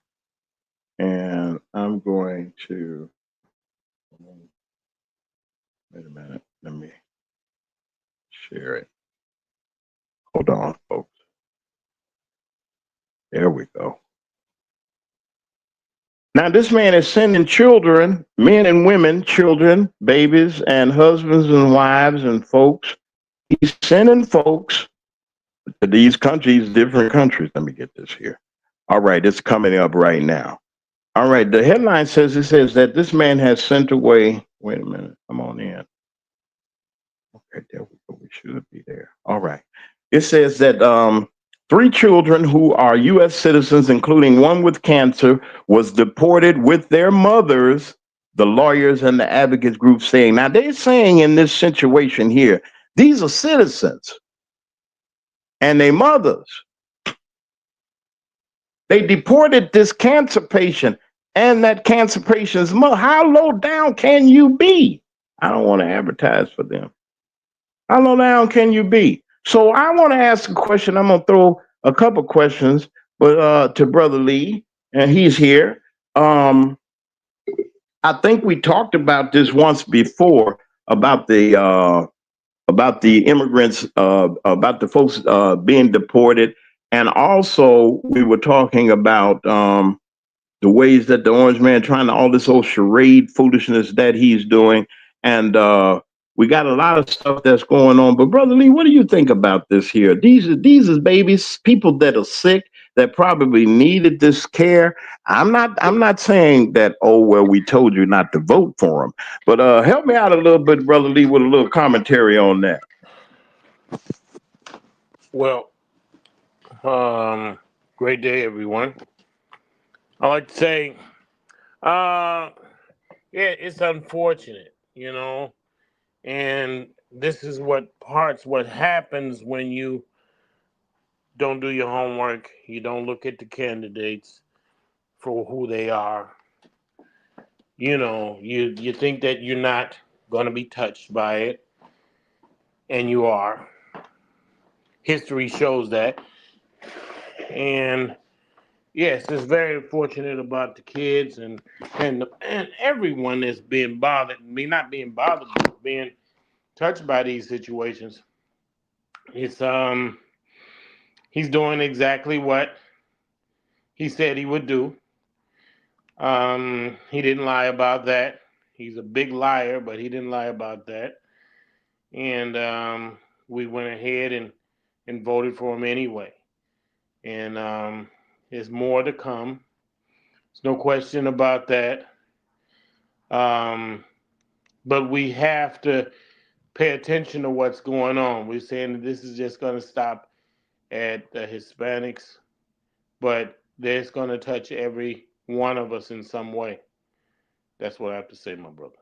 and I'm going to wait a minute. Let me share it. Hold on, folks. There we go. Now, this man is sending children, men and women, children, babies, and husbands and wives and folks. He's sending folks to these countries, different countries. Let me get this here. All right, it's coming up right now. All right, the headline says that this man has sent away. Wait a minute, come on in. Okay, there we go. We should be there. All right. It says that three children who are U.S. citizens, including one with cancer, was deported with their mothers. The lawyers and the advocates group saying, now they're saying in this situation here, these are citizens and their mothers. They deported this cancer patient and that cancer patient's mother. How low down can you be? I don't want to advertise for them. How low down can you be? So I want to ask a question. I'm gonna throw a couple questions, but to Brother Lee, and he's here. Um, I think we talked about this once before about the immigrants, about the folks being deported, and also we were talking about the ways that the orange man trying to all this old charade foolishness that he's doing. And we got a lot of stuff that's going on. But Brother Lee, what do you think about this here? These are babies, people that are sick, that probably needed this care. I'm not saying that, oh well, we told you not to vote for them. But help me out a little bit, Brother Lee, with a little commentary on that. Well, great day, everyone. I like to say, uh, yeah, it's unfortunate, and this is what happens when you don't do your homework, you don't look at the candidates for who they are. You think that you're not going to be touched by it, and you are. History shows that. And yes, it's very fortunate about the kids and everyone that's being bothered. Me not being bothered, but being touched by these situations. It's he's doing exactly what he said he would do. He didn't lie about that. He's a big liar, but he didn't lie about that. And we went ahead and voted for him anyway. And there's more to come. There's no question about that. Um, but we have to pay attention to what's going on. We're saying that this is just going to stop at the Hispanics, but it's going to touch every one of us in some way. That's what I have to say, my brother.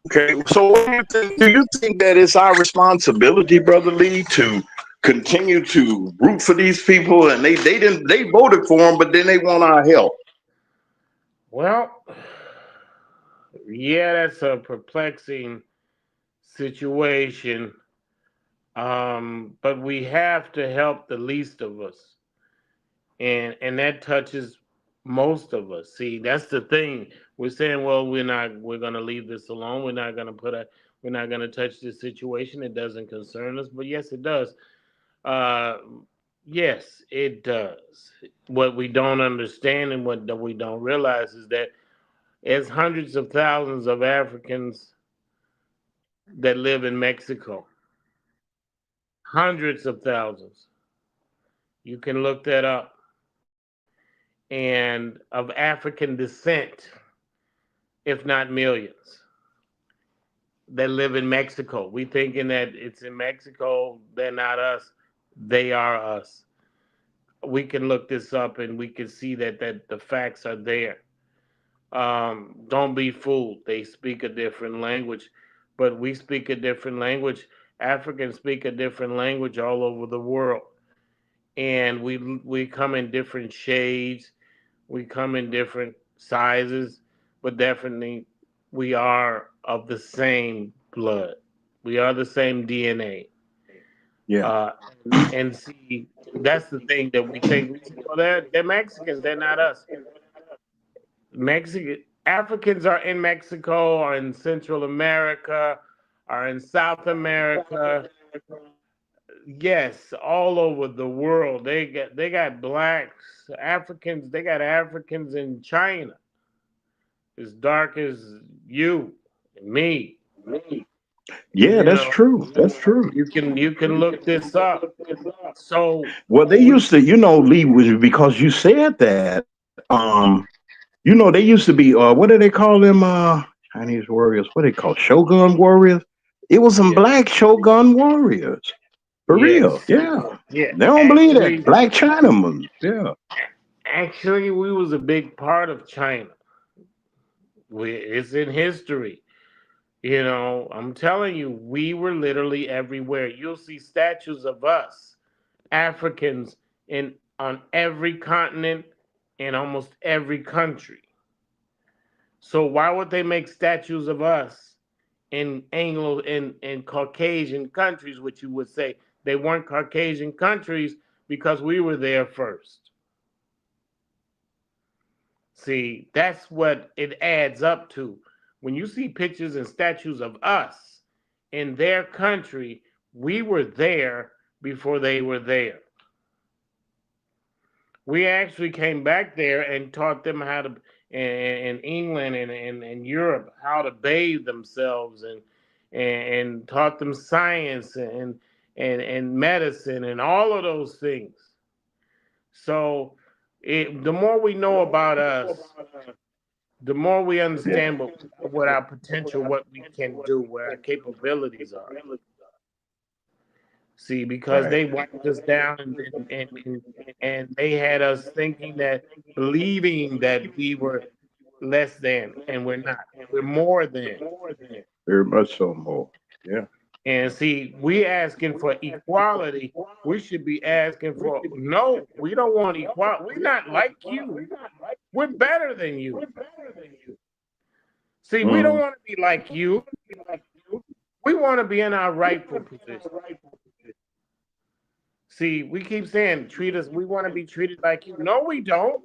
Okay, so what do you think? Do you think that it's our responsibility, Brother Lee, to continue to root for these people? And they voted for them, but then they want our help. Well, yeah, that's a perplexing situation. But we have to help the least of us, and that touches most of us. See, that's the thing. We're saying, well, we're gonna leave this alone. We're not gonna touch this situation. It doesn't concern us, but yes, it does. Uh, yes, it does. What we don't understand and what we don't realize is that there's hundreds of thousands of Africans that live in Mexico. Hundreds of thousands. You can look that up. And of African descent, if not millions, that live in Mexico. We thinking that it's in Mexico, they're not us, they are us. We can look this up and we can see that the facts are there. Don't be fooled. They speak a different language, but we speak a different language. Africans speak a different language all over the world, and we come in different shades. We come in different sizes, but definitely we are of the same blood. We are the same DNA. Yeah. uh, and see, that's the thing that we think. We say, well, they're Mexicans. They're not us. Mexican Africans are in Mexico, are in Central America, are in South America. Yes, all over the world. They got blacks, Africans. They got Africans in China, as dark as you and me. Yeah, You that's know, true. That's true. you can look this up. So Well, they we used to, Lee, was because you said that. They used to be what do they call them? Chinese warriors. What they call Shogun warriors? It was some yeah, black Shogun warriors. For real. yes, Yeah. yeah. They don't believe that. Black Chinamen. Yeah. Actually, we was a big part of China. It's in history. I'm telling you, we were literally everywhere. You'll see statues of us, Africans, in on every continent, in almost every country. So why would they make statues of us in Anglo in Caucasian countries, which you would say they weren't Caucasian countries because we were there first? See, that's what it adds up to. When you see pictures and statues of us in their country, we were there before they were there. We actually came back there and taught them how to, in England and Europe, how to bathe themselves and taught them science and medicine and all of those things. So the more we know about us, the more we understand what our potential, what we can do, what our capabilities are. See, because Right. they wiped us down and they had us thinking that, believing that we were less than, and we're not. We're more than. Very much so more. Yeah. And see, we asking for equality. We should be asking for no. We don't want equality. We're not like you. We're better than you. See, we don't Mm. want to be like you. We want to be in our rightful position. See, we keep saying treat us. We want to be treated like you. No, we don't.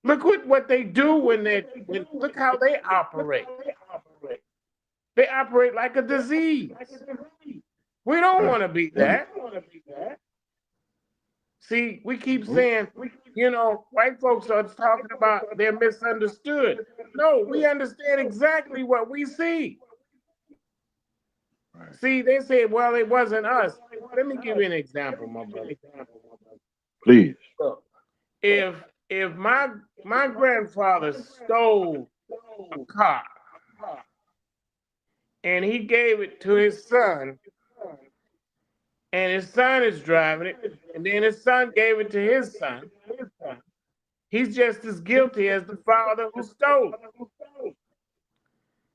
Look what they do when look how they operate. They operate like a disease. We don't Right. want to be Yeah. that. See, we keep saying, white folks are talking about they're misunderstood. No, we understand exactly what we see. Right. See, they say, well, it wasn't us. Let me give you an example, my brother. Please. Look, if my grandfather stole a car and he gave it to his son, and his son is driving it, and then his son gave it to his son, he's just as guilty as the father who stole it.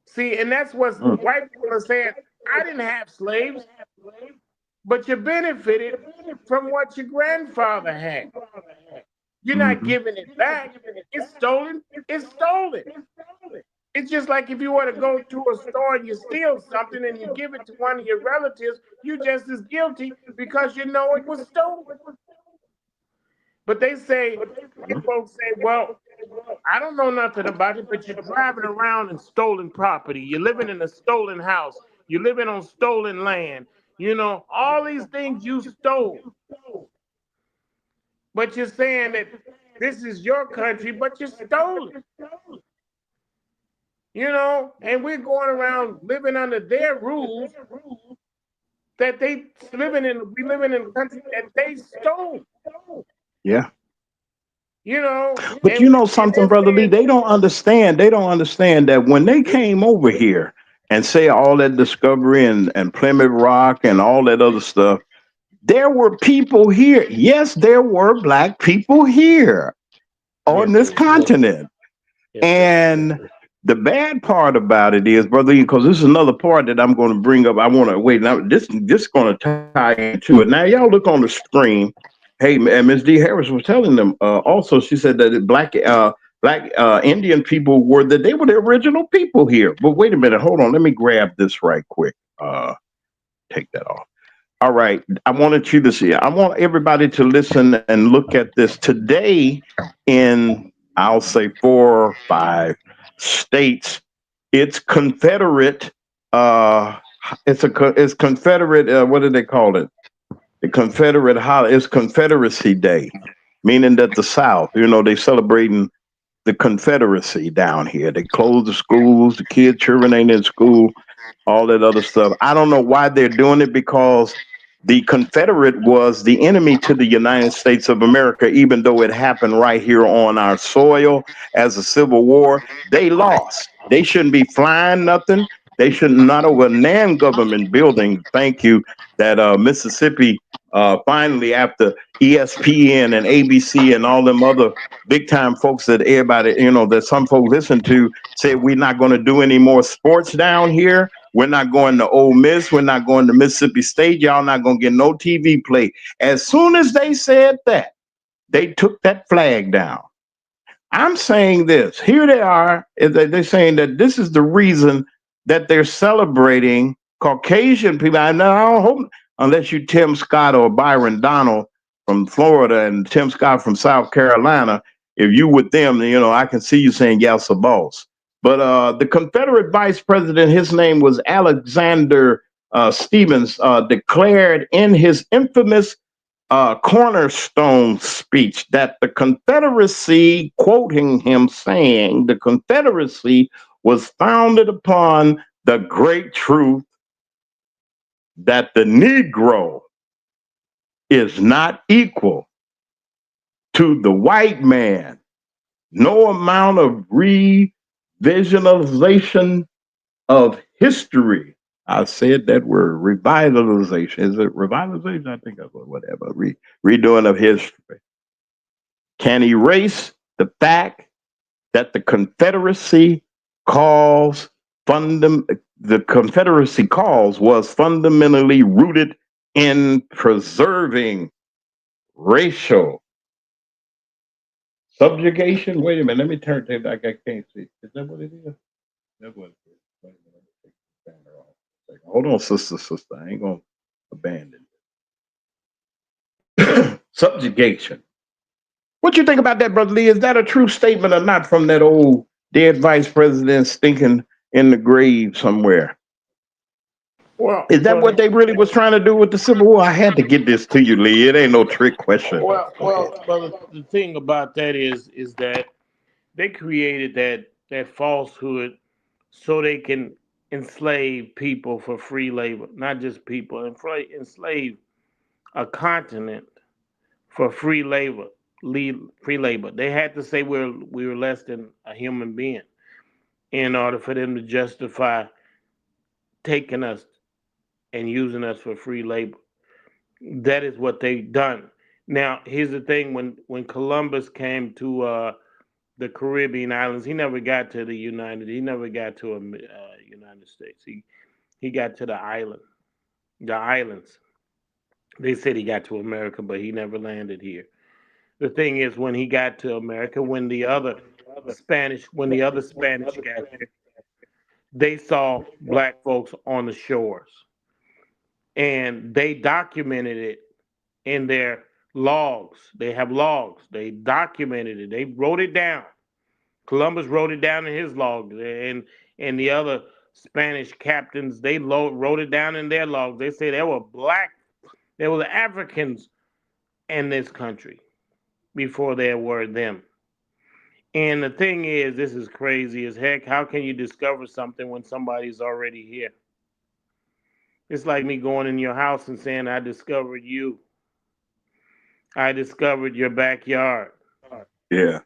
See, and that's what Mm. white people are saying. I didn't have slaves, but you benefited from what your grandfather had. You're not Mm-hmm. giving it back. It's stolen. It's stolen. It's just like if you were to go to a store and you steal something and you give it to one of your relatives, you're just as guilty because you know it was stolen. But they say, white folks say, well, I don't know nothing about it, but you're driving around in stolen property. You're living in a stolen house. You're living on stolen land. All these things you stole. But you're saying that this is your country, but you stole it. And we're going around living under their rules that we living in a country that they stole. Yeah. You know, But and you know and something, they're brother Lee, saying, they don't understand. They don't understand that when they came over here and say all that discovery and Plymouth Rock and all that other stuff, there were people here. Yes, there were black people here on yes, this there was. continent. Yes, there was. And the bad part about it is, brother, because this is another part that I'm going to bring up. I want to wait. Now, this going to tie into it. Now, y'all look on the screen. Hey, and Ms. D. Harris was telling them. Also, she said that black Indian people they were the original people here. But wait a minute, hold on. Let me grab this right quick. Take that off. All right. I wanted you to see. I want everybody to listen and look at this today in, I'll say, 4 or 5 states. It's Confederate. Uh, it's Confederate. What do they call it? The Confederate holiday. It's Confederacy Day, meaning that the South, they celebrating the Confederacy down here. They close the schools. The kids, children ain't in school, all that other stuff. I don't know why they're doing it, because the Confederate was the enemy to the United States of America, even though it happened right here on our soil as a civil war. They lost. They shouldn't be flying nothing. They should not over a NAM government building. Thank you. That Mississippi finally, after ESPN and ABC and all them other big time folks that everybody, that some folks listen to, said we're not going to do any more sports down here. We're not going to Ole Miss. We're not going to Mississippi State. Y'all not going to get no TV play. As soon as they said that, they took that flag down. I'm saying this. Here they are. They're saying that this is the reason that they're celebrating Caucasian people. I don't hope, unless you Tim Scott or Byron Donald from Florida and Tim Scott from South Carolina. If you with them, I can see you saying yes, boss. But the Confederate vice president, his name was Alexander Stevens, declared in his infamous cornerstone speech that the Confederacy, quoting him saying, the Confederacy was founded upon the great truth that the Negro is not equal to the white man. No amount of revisualization of history. I said that word, revitalization. Is it revitalization? I think that's whatever. Redoing of history can erase the fact that the Confederacy cause was fundamentally rooted in preserving racial subjugation. Wait a minute, let me turn to it. I can't see. Is that what it is? That's what it is. Wait a minute, let me take the banner off. Hold on, sister. I ain't gonna abandon it. Subjugation. What you think about that, Brother Lee? Is that a true statement or not from that old dead vice president stinking in the grave somewhere? Is that what they really was trying to do with the Civil War? I had to get this to you, Lee. It ain't no trick question. Brother, the thing about that is that they created that falsehood so they can enslave people for free labor, not just people, and enslave a continent for free labor. Free labor. They had to say we were less than a human being in order for them to justify taking us and using us for free labor. That is what they've done. Now, here's the thing: when Columbus came to the Caribbean islands, he never got to the United. He never got to United States. He got to the islands. They said he got to America, but he never landed here. The thing is, when he got to America, when the other Spanish got here, they saw black folks on the shores, and they documented it in their logs. They have logs. They documented it. They wrote it down. Columbus wrote it down in his log, and the other Spanish captains wrote it down in their logs. They say there were Africans in this country before there were them. And the thing is, this is crazy as heck. How can you discover something when somebody's already here? It's like me going in your house and saying, I discovered you. I discovered your backyard. Yeah.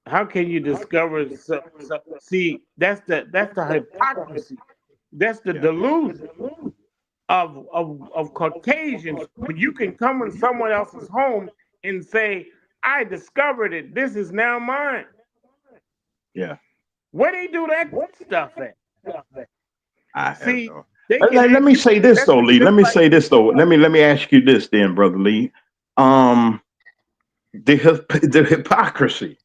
How can you discover? See, that's the hypocrisy. That's the delusion of Caucasians. When you can come in someone else's home and say, I discovered it. This is now mine. Yeah. Where they do that stuff at? See, let me say this though, Lee. Let me say this though. Let me ask you this then, Brother Lee. The hypocrisy.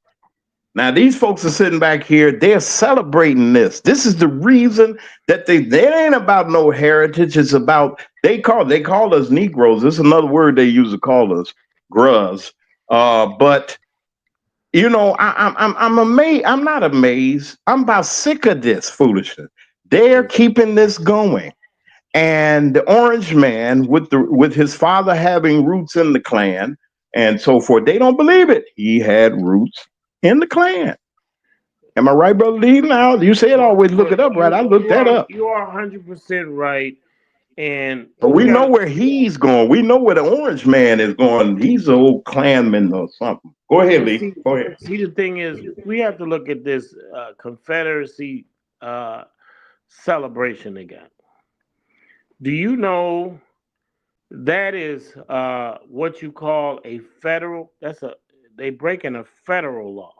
Now these folks are sitting back here. They're celebrating this. This is the reason that they ain't about no heritage. It's about They call us Negroes. It's another word they use to call us, gruz. But I'm amazed. I'm not amazed. I'm about sick of this foolishness. They're keeping this going. And the orange man with his father having roots in the Klan and so forth, they don't believe it. He had roots in the Klan. Am I right, Brother Lee? Now you said always look it up, right? I looked that up. You are 100% right, and But we we got know where he's going. We know where the orange man is going. He's an old Klanman or something. Go ahead, and Lee. Go ahead. see the thing is we have to look at this Confederacy uh, celebration they got. Do you know that is what you call a federal? They breaking a federal law.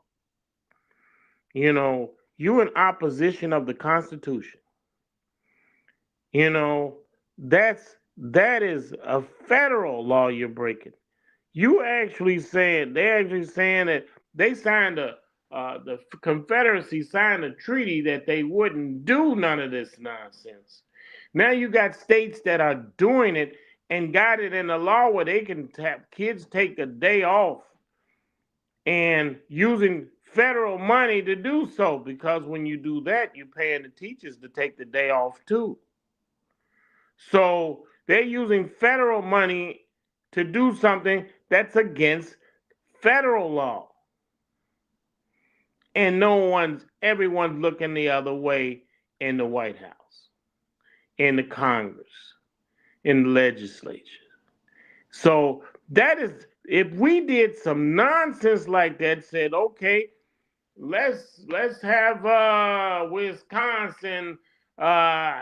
You in opposition of the Constitution. You know, that is a federal law you're breaking. They're actually saying that they signed the Confederacy signed a treaty that they wouldn't do none of this nonsense. Now you got states that are doing it and got it in the law where they can have kids take a day off and using federal money to do so, because when you do that, you're paying the teachers to take the day off too. So they're using federal money to do something that's against federal law. And everyone's looking the other way in the White House, in the Congress, in the legislature. So that is, if we did some nonsense like that, said, okay, let's have Wisconsin uh,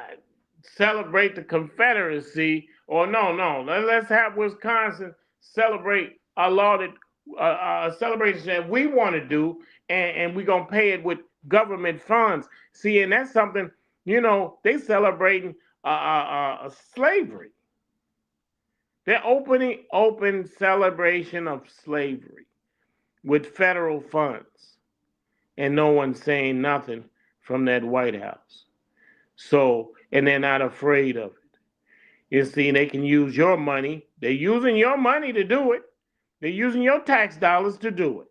celebrate the Confederacy, or no, let's have Wisconsin celebrate a law that a celebration that we want to do, and we're gonna pay it with government funds. See, and that's something they celebrating slavery. They're opening open celebration of slavery with federal funds, and no one's saying nothing from that White House. So, and they're not afraid of it. You see, they can use your money. They're using your money to do it. They're using your tax dollars to do it.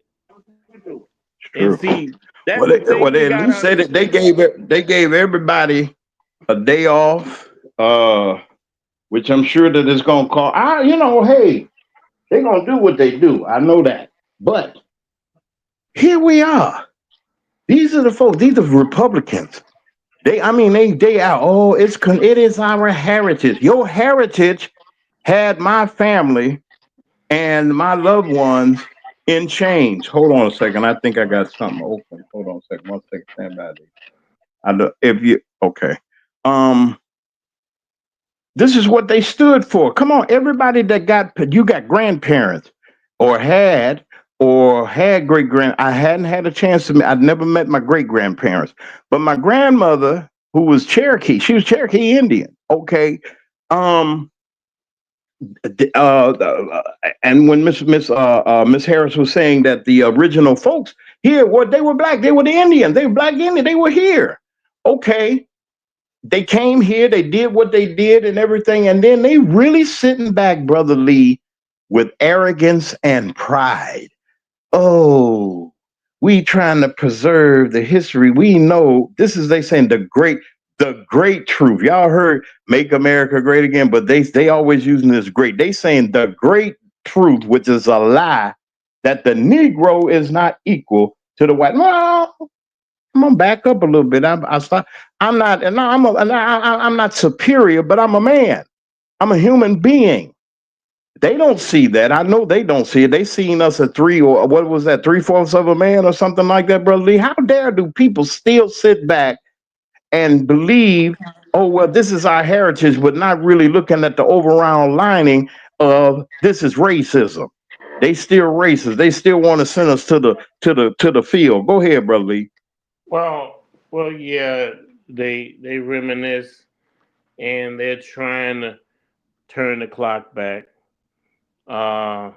And True. see, that's Well, the well, thing we they at gotta least said that understand. they gave everybody a day off, which I'm sure that it's gonna call. Hey, they're gonna do what they do. I know that. But here we are. These are the folks. These are Republicans. They are. Oh, it is our heritage. Your heritage had my family and my loved ones in chains. Hold on a second. I think I got something open. Hold on a second. 1 second. Stand by. I know if you okay. Um, this is what they stood for. Come on, everybody that got grandparents or had great grand. I hadn't had a chance to. I'd never met my great grandparents, but my grandmother, who was Cherokee, she was Cherokee Indian. Okay. Um. And when Miss Harris was saying that the original folks here, what they were black, they were the Indians, they were black Indian, they were here. Okay, they came here, they did what they did and everything, and then they really sitting back, Brother Lee, with arrogance and pride. Oh, we trying to preserve the history. We know this is they saying the great truth. Y'all heard make America great again, but they always using this great. They saying the great truth, which is a lie, that the Negro is not equal to the white. Well, I'm gonna back up a little bit. I'm not, and I'm not superior, but I'm a man. I'm a human being. They don't see that. I know they don't see it. They seen us at three, or what was that, 3/4 of a man or something like that, Brother Lee. How dare do people still sit back and believe, oh well, this is our heritage, but not really looking at the overall lining of this is racism. They still racist. They still want to send us to the field. Go ahead, Brother Lee. Yeah, they reminisce, and they're trying to turn the clock back. Uh,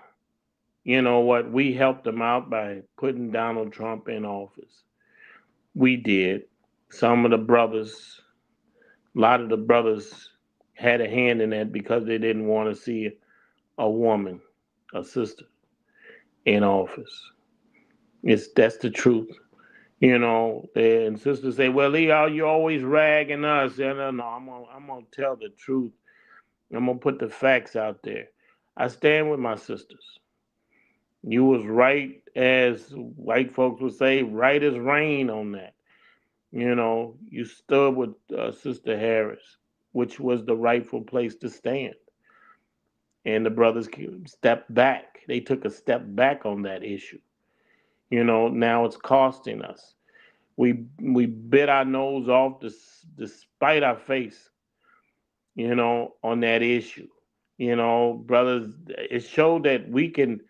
you know what? We helped them out by putting Donald Trump in office. We did. Some of the brothers, a lot of the brothers had a hand in that because they didn't want to see a woman, a sister, in office. That's the truth. And sisters say, "Well, Lee, you always ragging us." And no, I'm gonna tell the truth. I'm gonna put the facts out there. I stand with my sisters. You was right, as white folks would say, right as rain on that. You stood with Sister Harris, which was the rightful place to stand. And the brothers stepped back. They took a step back on that issue. Now it's costing us. We bit our nose off despite our face, on that issue. Brothers, it showed that we can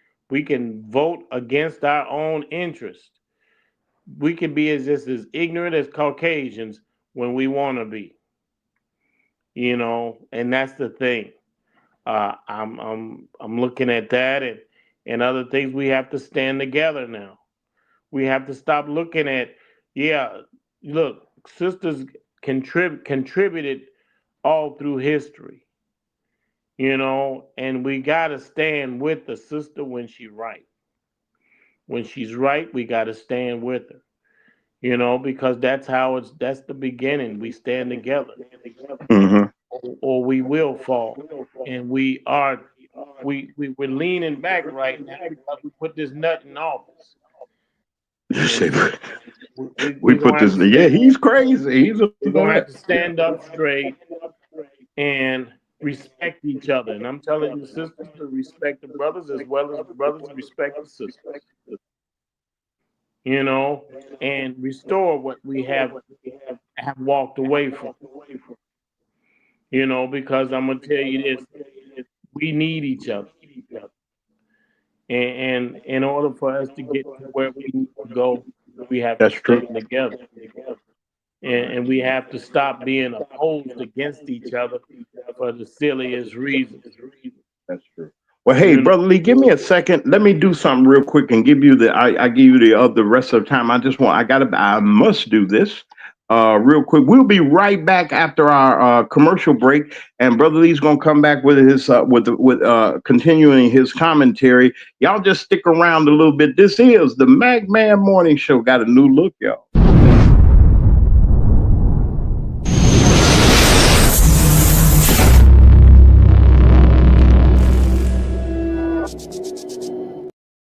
vote against our own interest. We can be just as ignorant as Caucasians when we want to be, and that's the thing. I'm looking at that and other things. We have to stand together now. We have to stop looking at, yeah, look, sisters contributed all through history, and we got to stand with the sister when she's right. When she's right, we got to stand with her, because that's the beginning. We stand together, Hmm. or we will fall. And we're leaning back right now because we put this nut in office. And We we're put gonna have this. to Yeah, stand. he's crazy. He's a We're gonna have nut. to stand up straight and respect each other. And I'm telling you, sisters, to respect the brothers as well as the brothers respect the sisters. You know, and restore what we have walked away from. Because I'm gonna tell you this: we need each other, and in order for us to get to where we need to go, we have to That's true. stand together. And we have to stop being opposed against each other for the silliest reasons. That's true. Well, hey, You know, brother Lee, give me a second. Let me do something real quick and give you I give you the rest of the time. I must do this real quick. We'll be right back after our commercial break, and brother Lee's gonna come back with his continuing his commentary. Y'all just stick around a little bit. This is the Mac Man Morning Show. Got a new look, y'all.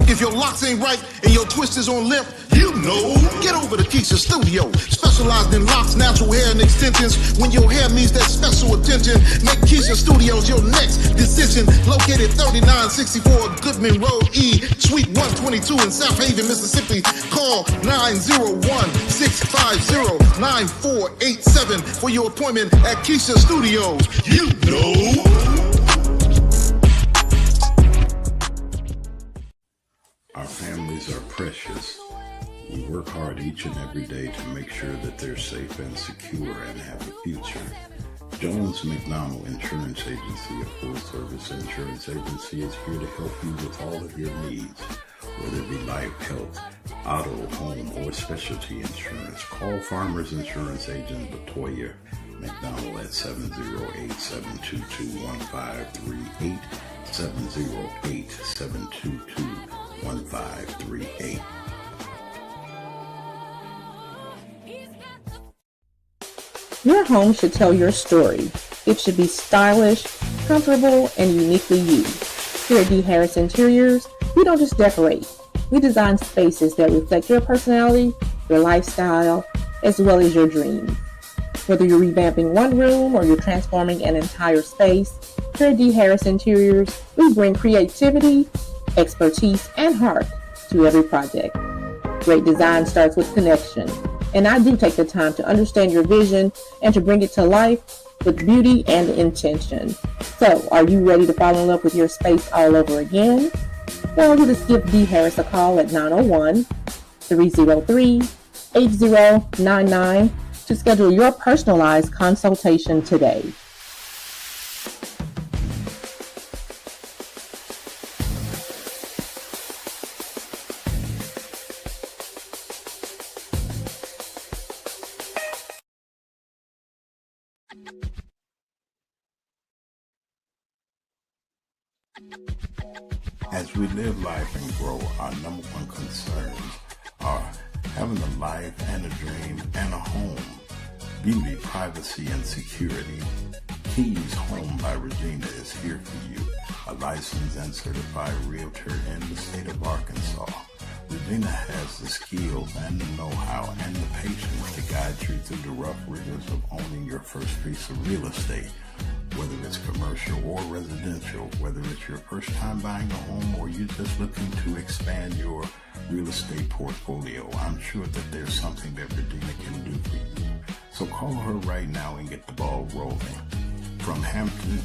If your locks ain't right and your twist is on limp, you know. Get over to Keisha Studio. Specialized in locks, natural hair, and extensions. When your hair needs that special attention, make Keisha Studios your next decision. Located 3964 Goodman Road E, Suite 122 in South Haven, Mississippi. Call 901-650-9487 for your appointment at Keisha Studios. You know. Our families are precious. We work hard each and every day to make sure that they're safe and secure and have a future. Jones McDonald Insurance Agency, a full-service insurance agency, is here to help you with all of your needs, whether it be life, health, auto, home, or specialty insurance. Call Farmers Insurance Agent Latoya McDonald at 708-722-1538, 708-722-1538. Your home should tell your story. It should be stylish, comfortable, and uniquely you. Here at D. Harris Interiors, we don't just decorate. We design spaces that reflect your personality, your lifestyle, as well as your dreams. Whether you're revamping one room or you're transforming an entire space, here at D. Harris Interiors, we bring creativity, expertise, and heart to every project. Great design starts with connection, and I do take the time to understand your vision and to bring it to life with beauty and intention. So, are you ready to fall in love with your space all over again? Well, you just give D. Harris a call at 901-303-8099 to schedule your personalized consultation today. As we live life and grow, our number one concerns are having a life and a dream and a home, beauty, privacy, and security. Keys Home by Regina is here for you, a licensed and certified realtor in the state of Arkansas. Regina has the skills and the know-how and the patience to guide you through the rough rigors of owning your first piece of real estate. Whether it's commercial or residential, whether it's your first time buying a home or you're just looking to expand your real estate portfolio, I'm sure that there's something that Regina can do for you. So call her right now and get the ball rolling. From Humphrey.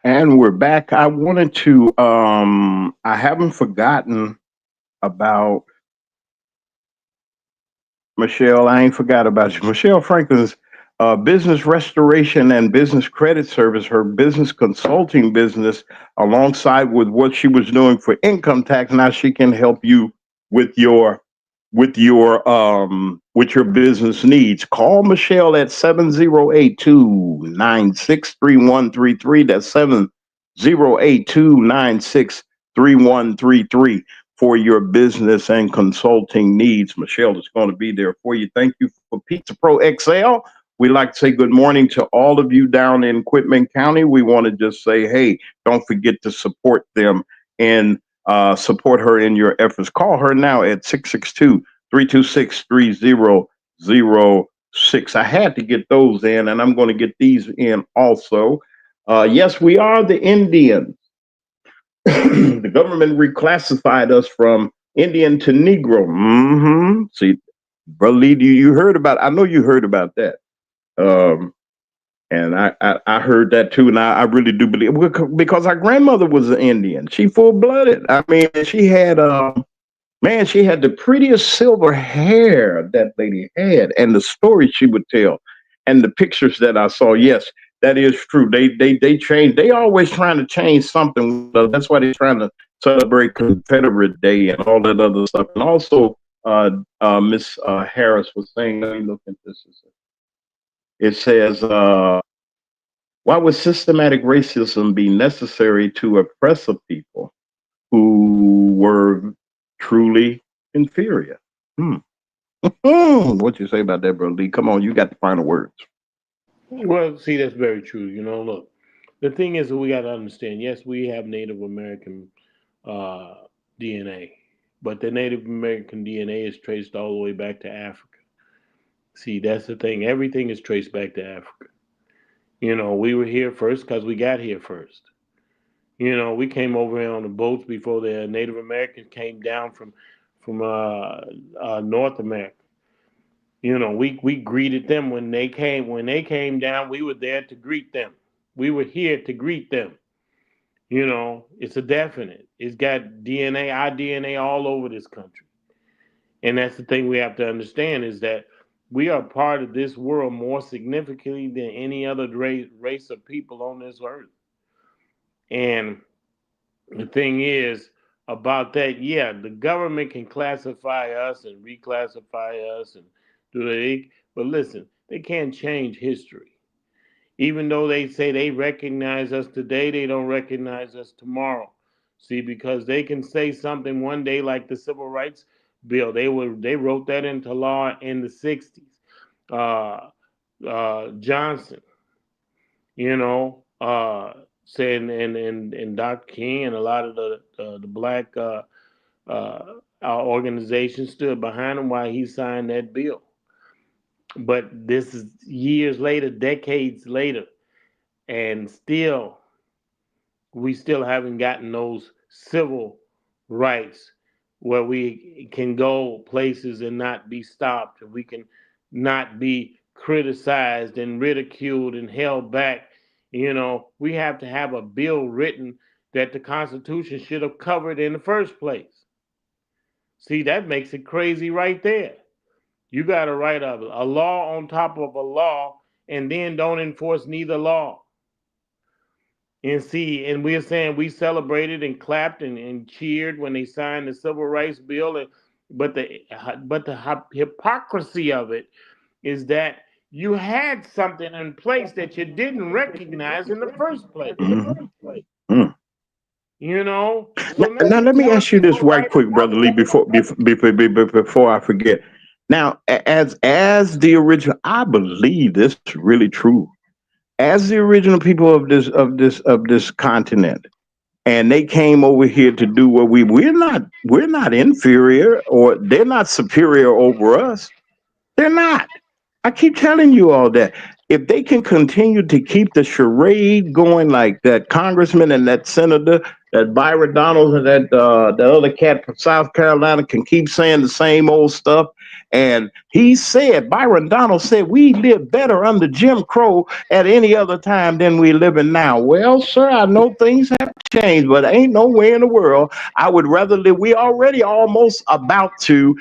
And we're back. I wanted to I haven't forgotten about Michelle. I ain't forgot about you. Michelle Franklin's business restoration and business credit service, her business consulting business, alongside with what she was doing for income tax. Now she can help you with your with your business needs. Call Michelle at 7082963133. That's 7082963133 for your business and consulting needs. Michelle is going to be there for you. Thank you for Pizza Pro XL. We like to say good morning to all of you down in Quitman County. We want to just say, hey, don't forget to support them and support her in your efforts. Call her now at 662-326-3006. I had to get those in, and I'm going to get these in also. Yes, we are the Indians. The government reclassified us from Indian to Negro. See, Brother Lee, you heard about? I know you heard about that. And I heard that too, and I really do believe, because our grandmother was an Indian. She full blooded. I mean, she had man, she had the prettiest silver hair that lady had, and the stories she would tell, and the pictures that I saw. Yes, that is true. They changed. They always trying to change something. That's why they're trying to celebrate Confederate Day and all that other stuff. And also, Miss Harris was saying, let me look at this. It says, why would systematic racism be necessary to oppress a people who were truly inferior? What you say about that, Brother Lee? Come on, you got the final words. Well, see, that's very true. Look, the thing is that we got to understand. Yes, we have Native American uh, DNA, but the Native American DNA is traced all the way back to Africa. See, that's the thing. Everything is traced back to Africa. We were here first because we got here first. We came over here on the boats before the Native Americans came down from North America. We greeted them when they came. When they came down, we were there to greet them. We were here to greet them. It's a definite. It's got DNA, our DNA all over this country. And that's the thing we have to understand is that we are part of this world more significantly than any other race of people on this earth. And the thing is about that, yeah, the government can classify us and reclassify us and do that. But listen, they can't change history. Even though they say they recognize us today, they don't recognize us tomorrow. See, because they can say something one day like the Civil Rights Bill. They wrote that into law in the '60s. Johnson, you know, saying and Dr. King and a lot of the black our organization stood behind him while he signed that bill. But this is years later, decades later, and still we still haven't gotten those civil rights where we can go places and not be stopped. We can not be criticized and ridiculed and held back. We have to have a bill written that the Constitution should have covered in the first place. See, that makes it crazy right there. You got to write a law on top of a law and then don't enforce neither law. And see, and we're saying we celebrated and clapped and cheered when they signed the Civil Rights Bill, but the hypocrisy of it is that you had something in place that you didn't recognize in the first place. Mhm. Mm. So now Now, you let me want ask you to this right write quick, brother another Lee, law. before I forget. Now, as the original, I believe this is really true. As the original people of this continent, and they came over here to do what we're not inferior, or they're not superior over us. They're not. I keep telling you all that. If they can continue to keep the charade going, like that congressman and that senator, that Byron Donalds and that the other cat from South Carolina can keep saying the same old stuff. And Byron Donald said, we live better under Jim Crow at any other time than we living now. Well, sir, I know things have changed, but ain't no way in the world I would rather live. We already almost about to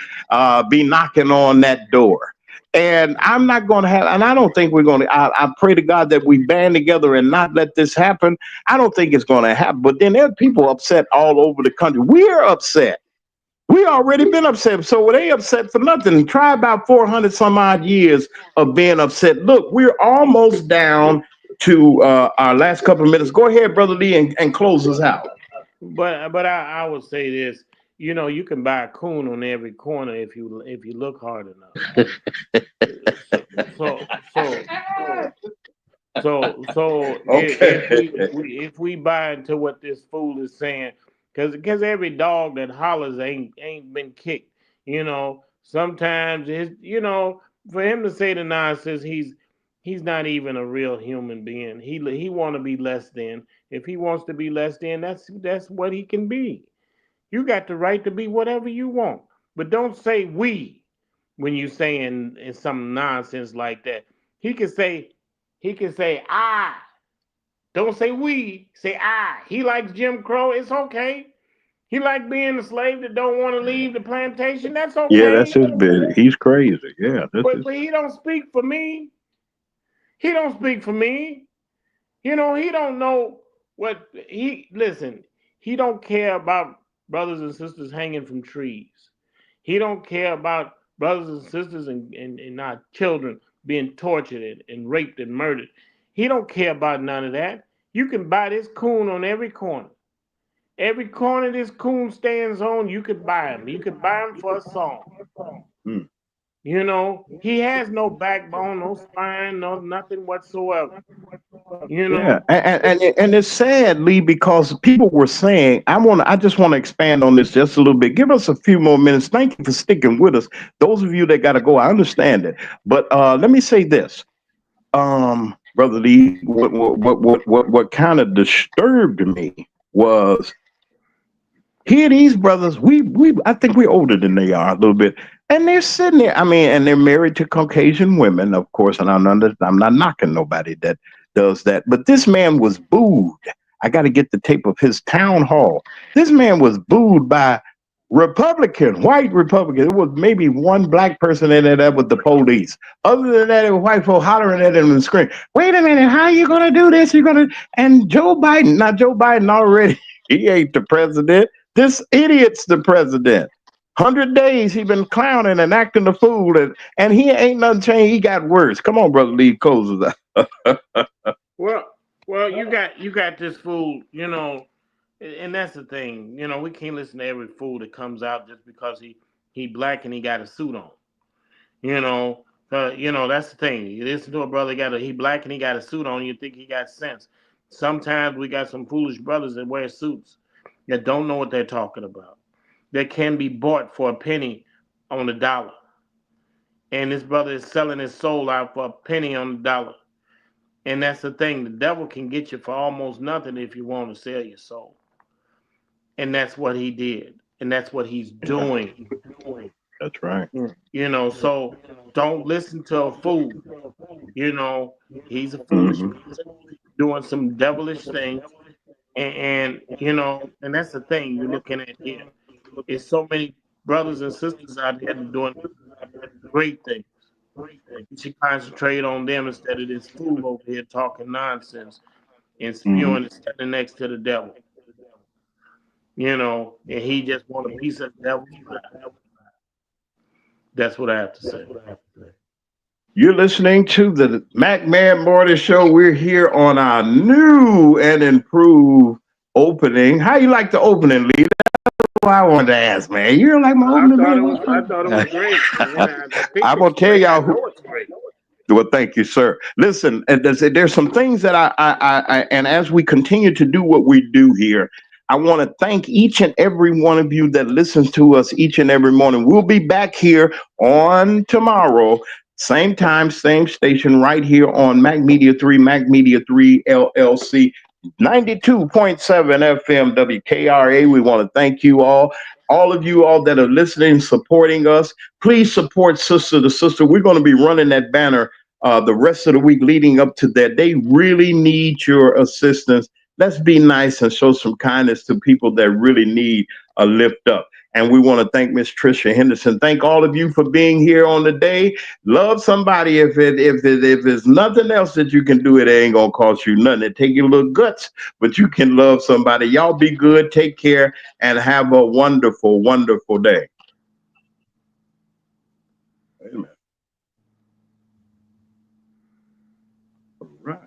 be knocking on that door. And I'm not going to have, and I don't think we're going to, I pray to God that we band together and not let this happen. I don't think it's going to happen. But then there are people upset all over the country. We're upset. We already been upset. So were they upset for nothing? Try about 400 some odd years of being upset. Look, we're almost down to our last couple of minutes. Go ahead, Brother Lee, and close us out. But I would say this. You can buy a coon on every corner if you look hard enough. So so so so if Okay. we buy into what this fool is saying, because every dog that hollers ain't been kicked. Sometimes for him to say the nonsense, he's not even a real human being. He want to be less than. If he wants to be less than, that's what he can be. You got the right to be whatever you want, but don't say we when you saying some nonsense like that. He can say he can say I. Don't say we. Say I. He likes Jim Crow. It's okay. He like being a slave that don't want to leave the plantation. That's Yeah, that's okay. his bit. He's crazy. Yeah, that's his. But he don't speak for me. He don't speak for me. He don't know what he listen. He don't care about brothers and sisters hanging from trees. He don't care about brothers and sisters and our children being tortured and raped and murdered. He don't care about none of that. You can buy this coon on every corner. Every corner this coon stands on, you could buy him. You could buy him for a song. Mm. He has no backbone, no spine, no nothing whatsoever. You Yeah, know, and it's sad, Lee, because people were saying, I just want to expand on this just a little bit. Give us a few more minutes. Thank you for sticking with us. Those of you that got to go, I understand it. But let me say this, Brother Lee, what kind of disturbed me was, here these brothers, we I think we're older than they are a little bit, and they're sitting there. I mean, and they're married to Caucasian women, of course. And I'm not knocking nobody that does that, but this man was booed. I got to get the tape of his town hall. This man was booed by Republican, white Republican. There was maybe one black person in there that was the police. Other than that, it was white folk hollering at him and screaming, "Wait a minute, how you gonna do this? You're gonna..." And Joe Biden already, he ain't the president. This idiot's the president. 100 days he been clowning and acting the fool, and he ain't nothing changed. He got worse. Come on, brother Lee, close it out. well, you got this fool. And that's the thing. We can't listen to every fool that comes out just because he black and he got a suit on. You know, That's the thing. You listen to a brother he black and he got a suit on. You think he got sense. Sometimes we got some foolish brothers that wear suits that don't know what they're talking about. That can be bought for a penny on the dollar, and this brother is selling his soul out for a penny on the dollar. And that's the thing. The devil can get you for almost nothing if you want to sell your soul. And that's what he did, and that's what he's doing. That's right. So don't listen to a fool. He's a foolish Hmm. person doing some devilish things, and that's the thing you're looking at here. It's so many brothers and sisters out there doing great things. You should concentrate on them instead of this fool over here talking nonsense and Hmm. spewing and standing next to the devil. And he just want a piece of the devil's pie. That's what I have to say. You're listening to the Mac Man Morty Show. We're here on our new and improved opening. How you like the opening, Lee? That's what I wanted to ask, man. You don't like my I opening, thought man? it was. I thought it was great. I think I'm it's gonna tell great. I y'all know it's great. well, thank you, sir. Listen, there's some things that and as we continue to do what we do here, I want to thank each and every one of you that listens to us each and every morning. We'll be back here on tomorrow, same time, same station, right here on Mac Media 3, Mac Media 3 LLC, 92.7 FM WKRA. We want to thank you all of you all that are listening, supporting us. Please support Sister to Sister. We're going to be running that banner the rest of the week leading up to that. They really need your assistance. Let's be nice and show some kindness to people that really need a lift up. And we want to thank Miss Tricia Henderson. Thank all of you for being here on the day. Love somebody. If it's nothing else that you can do, it ain't gonna cost you nothing. It take your little guts, but you can love somebody. Y'all be good. Take care and have a wonderful, wonderful day. Amen. All right.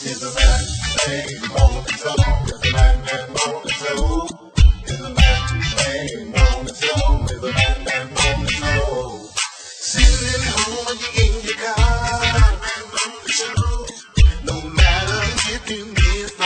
Is a man named Morning Show? Is a man named Morning Show? Is a man named Morning Show? Is a man named Morning Show? Sitting at home and you in your car, man, Morning Show. No matter if you miss the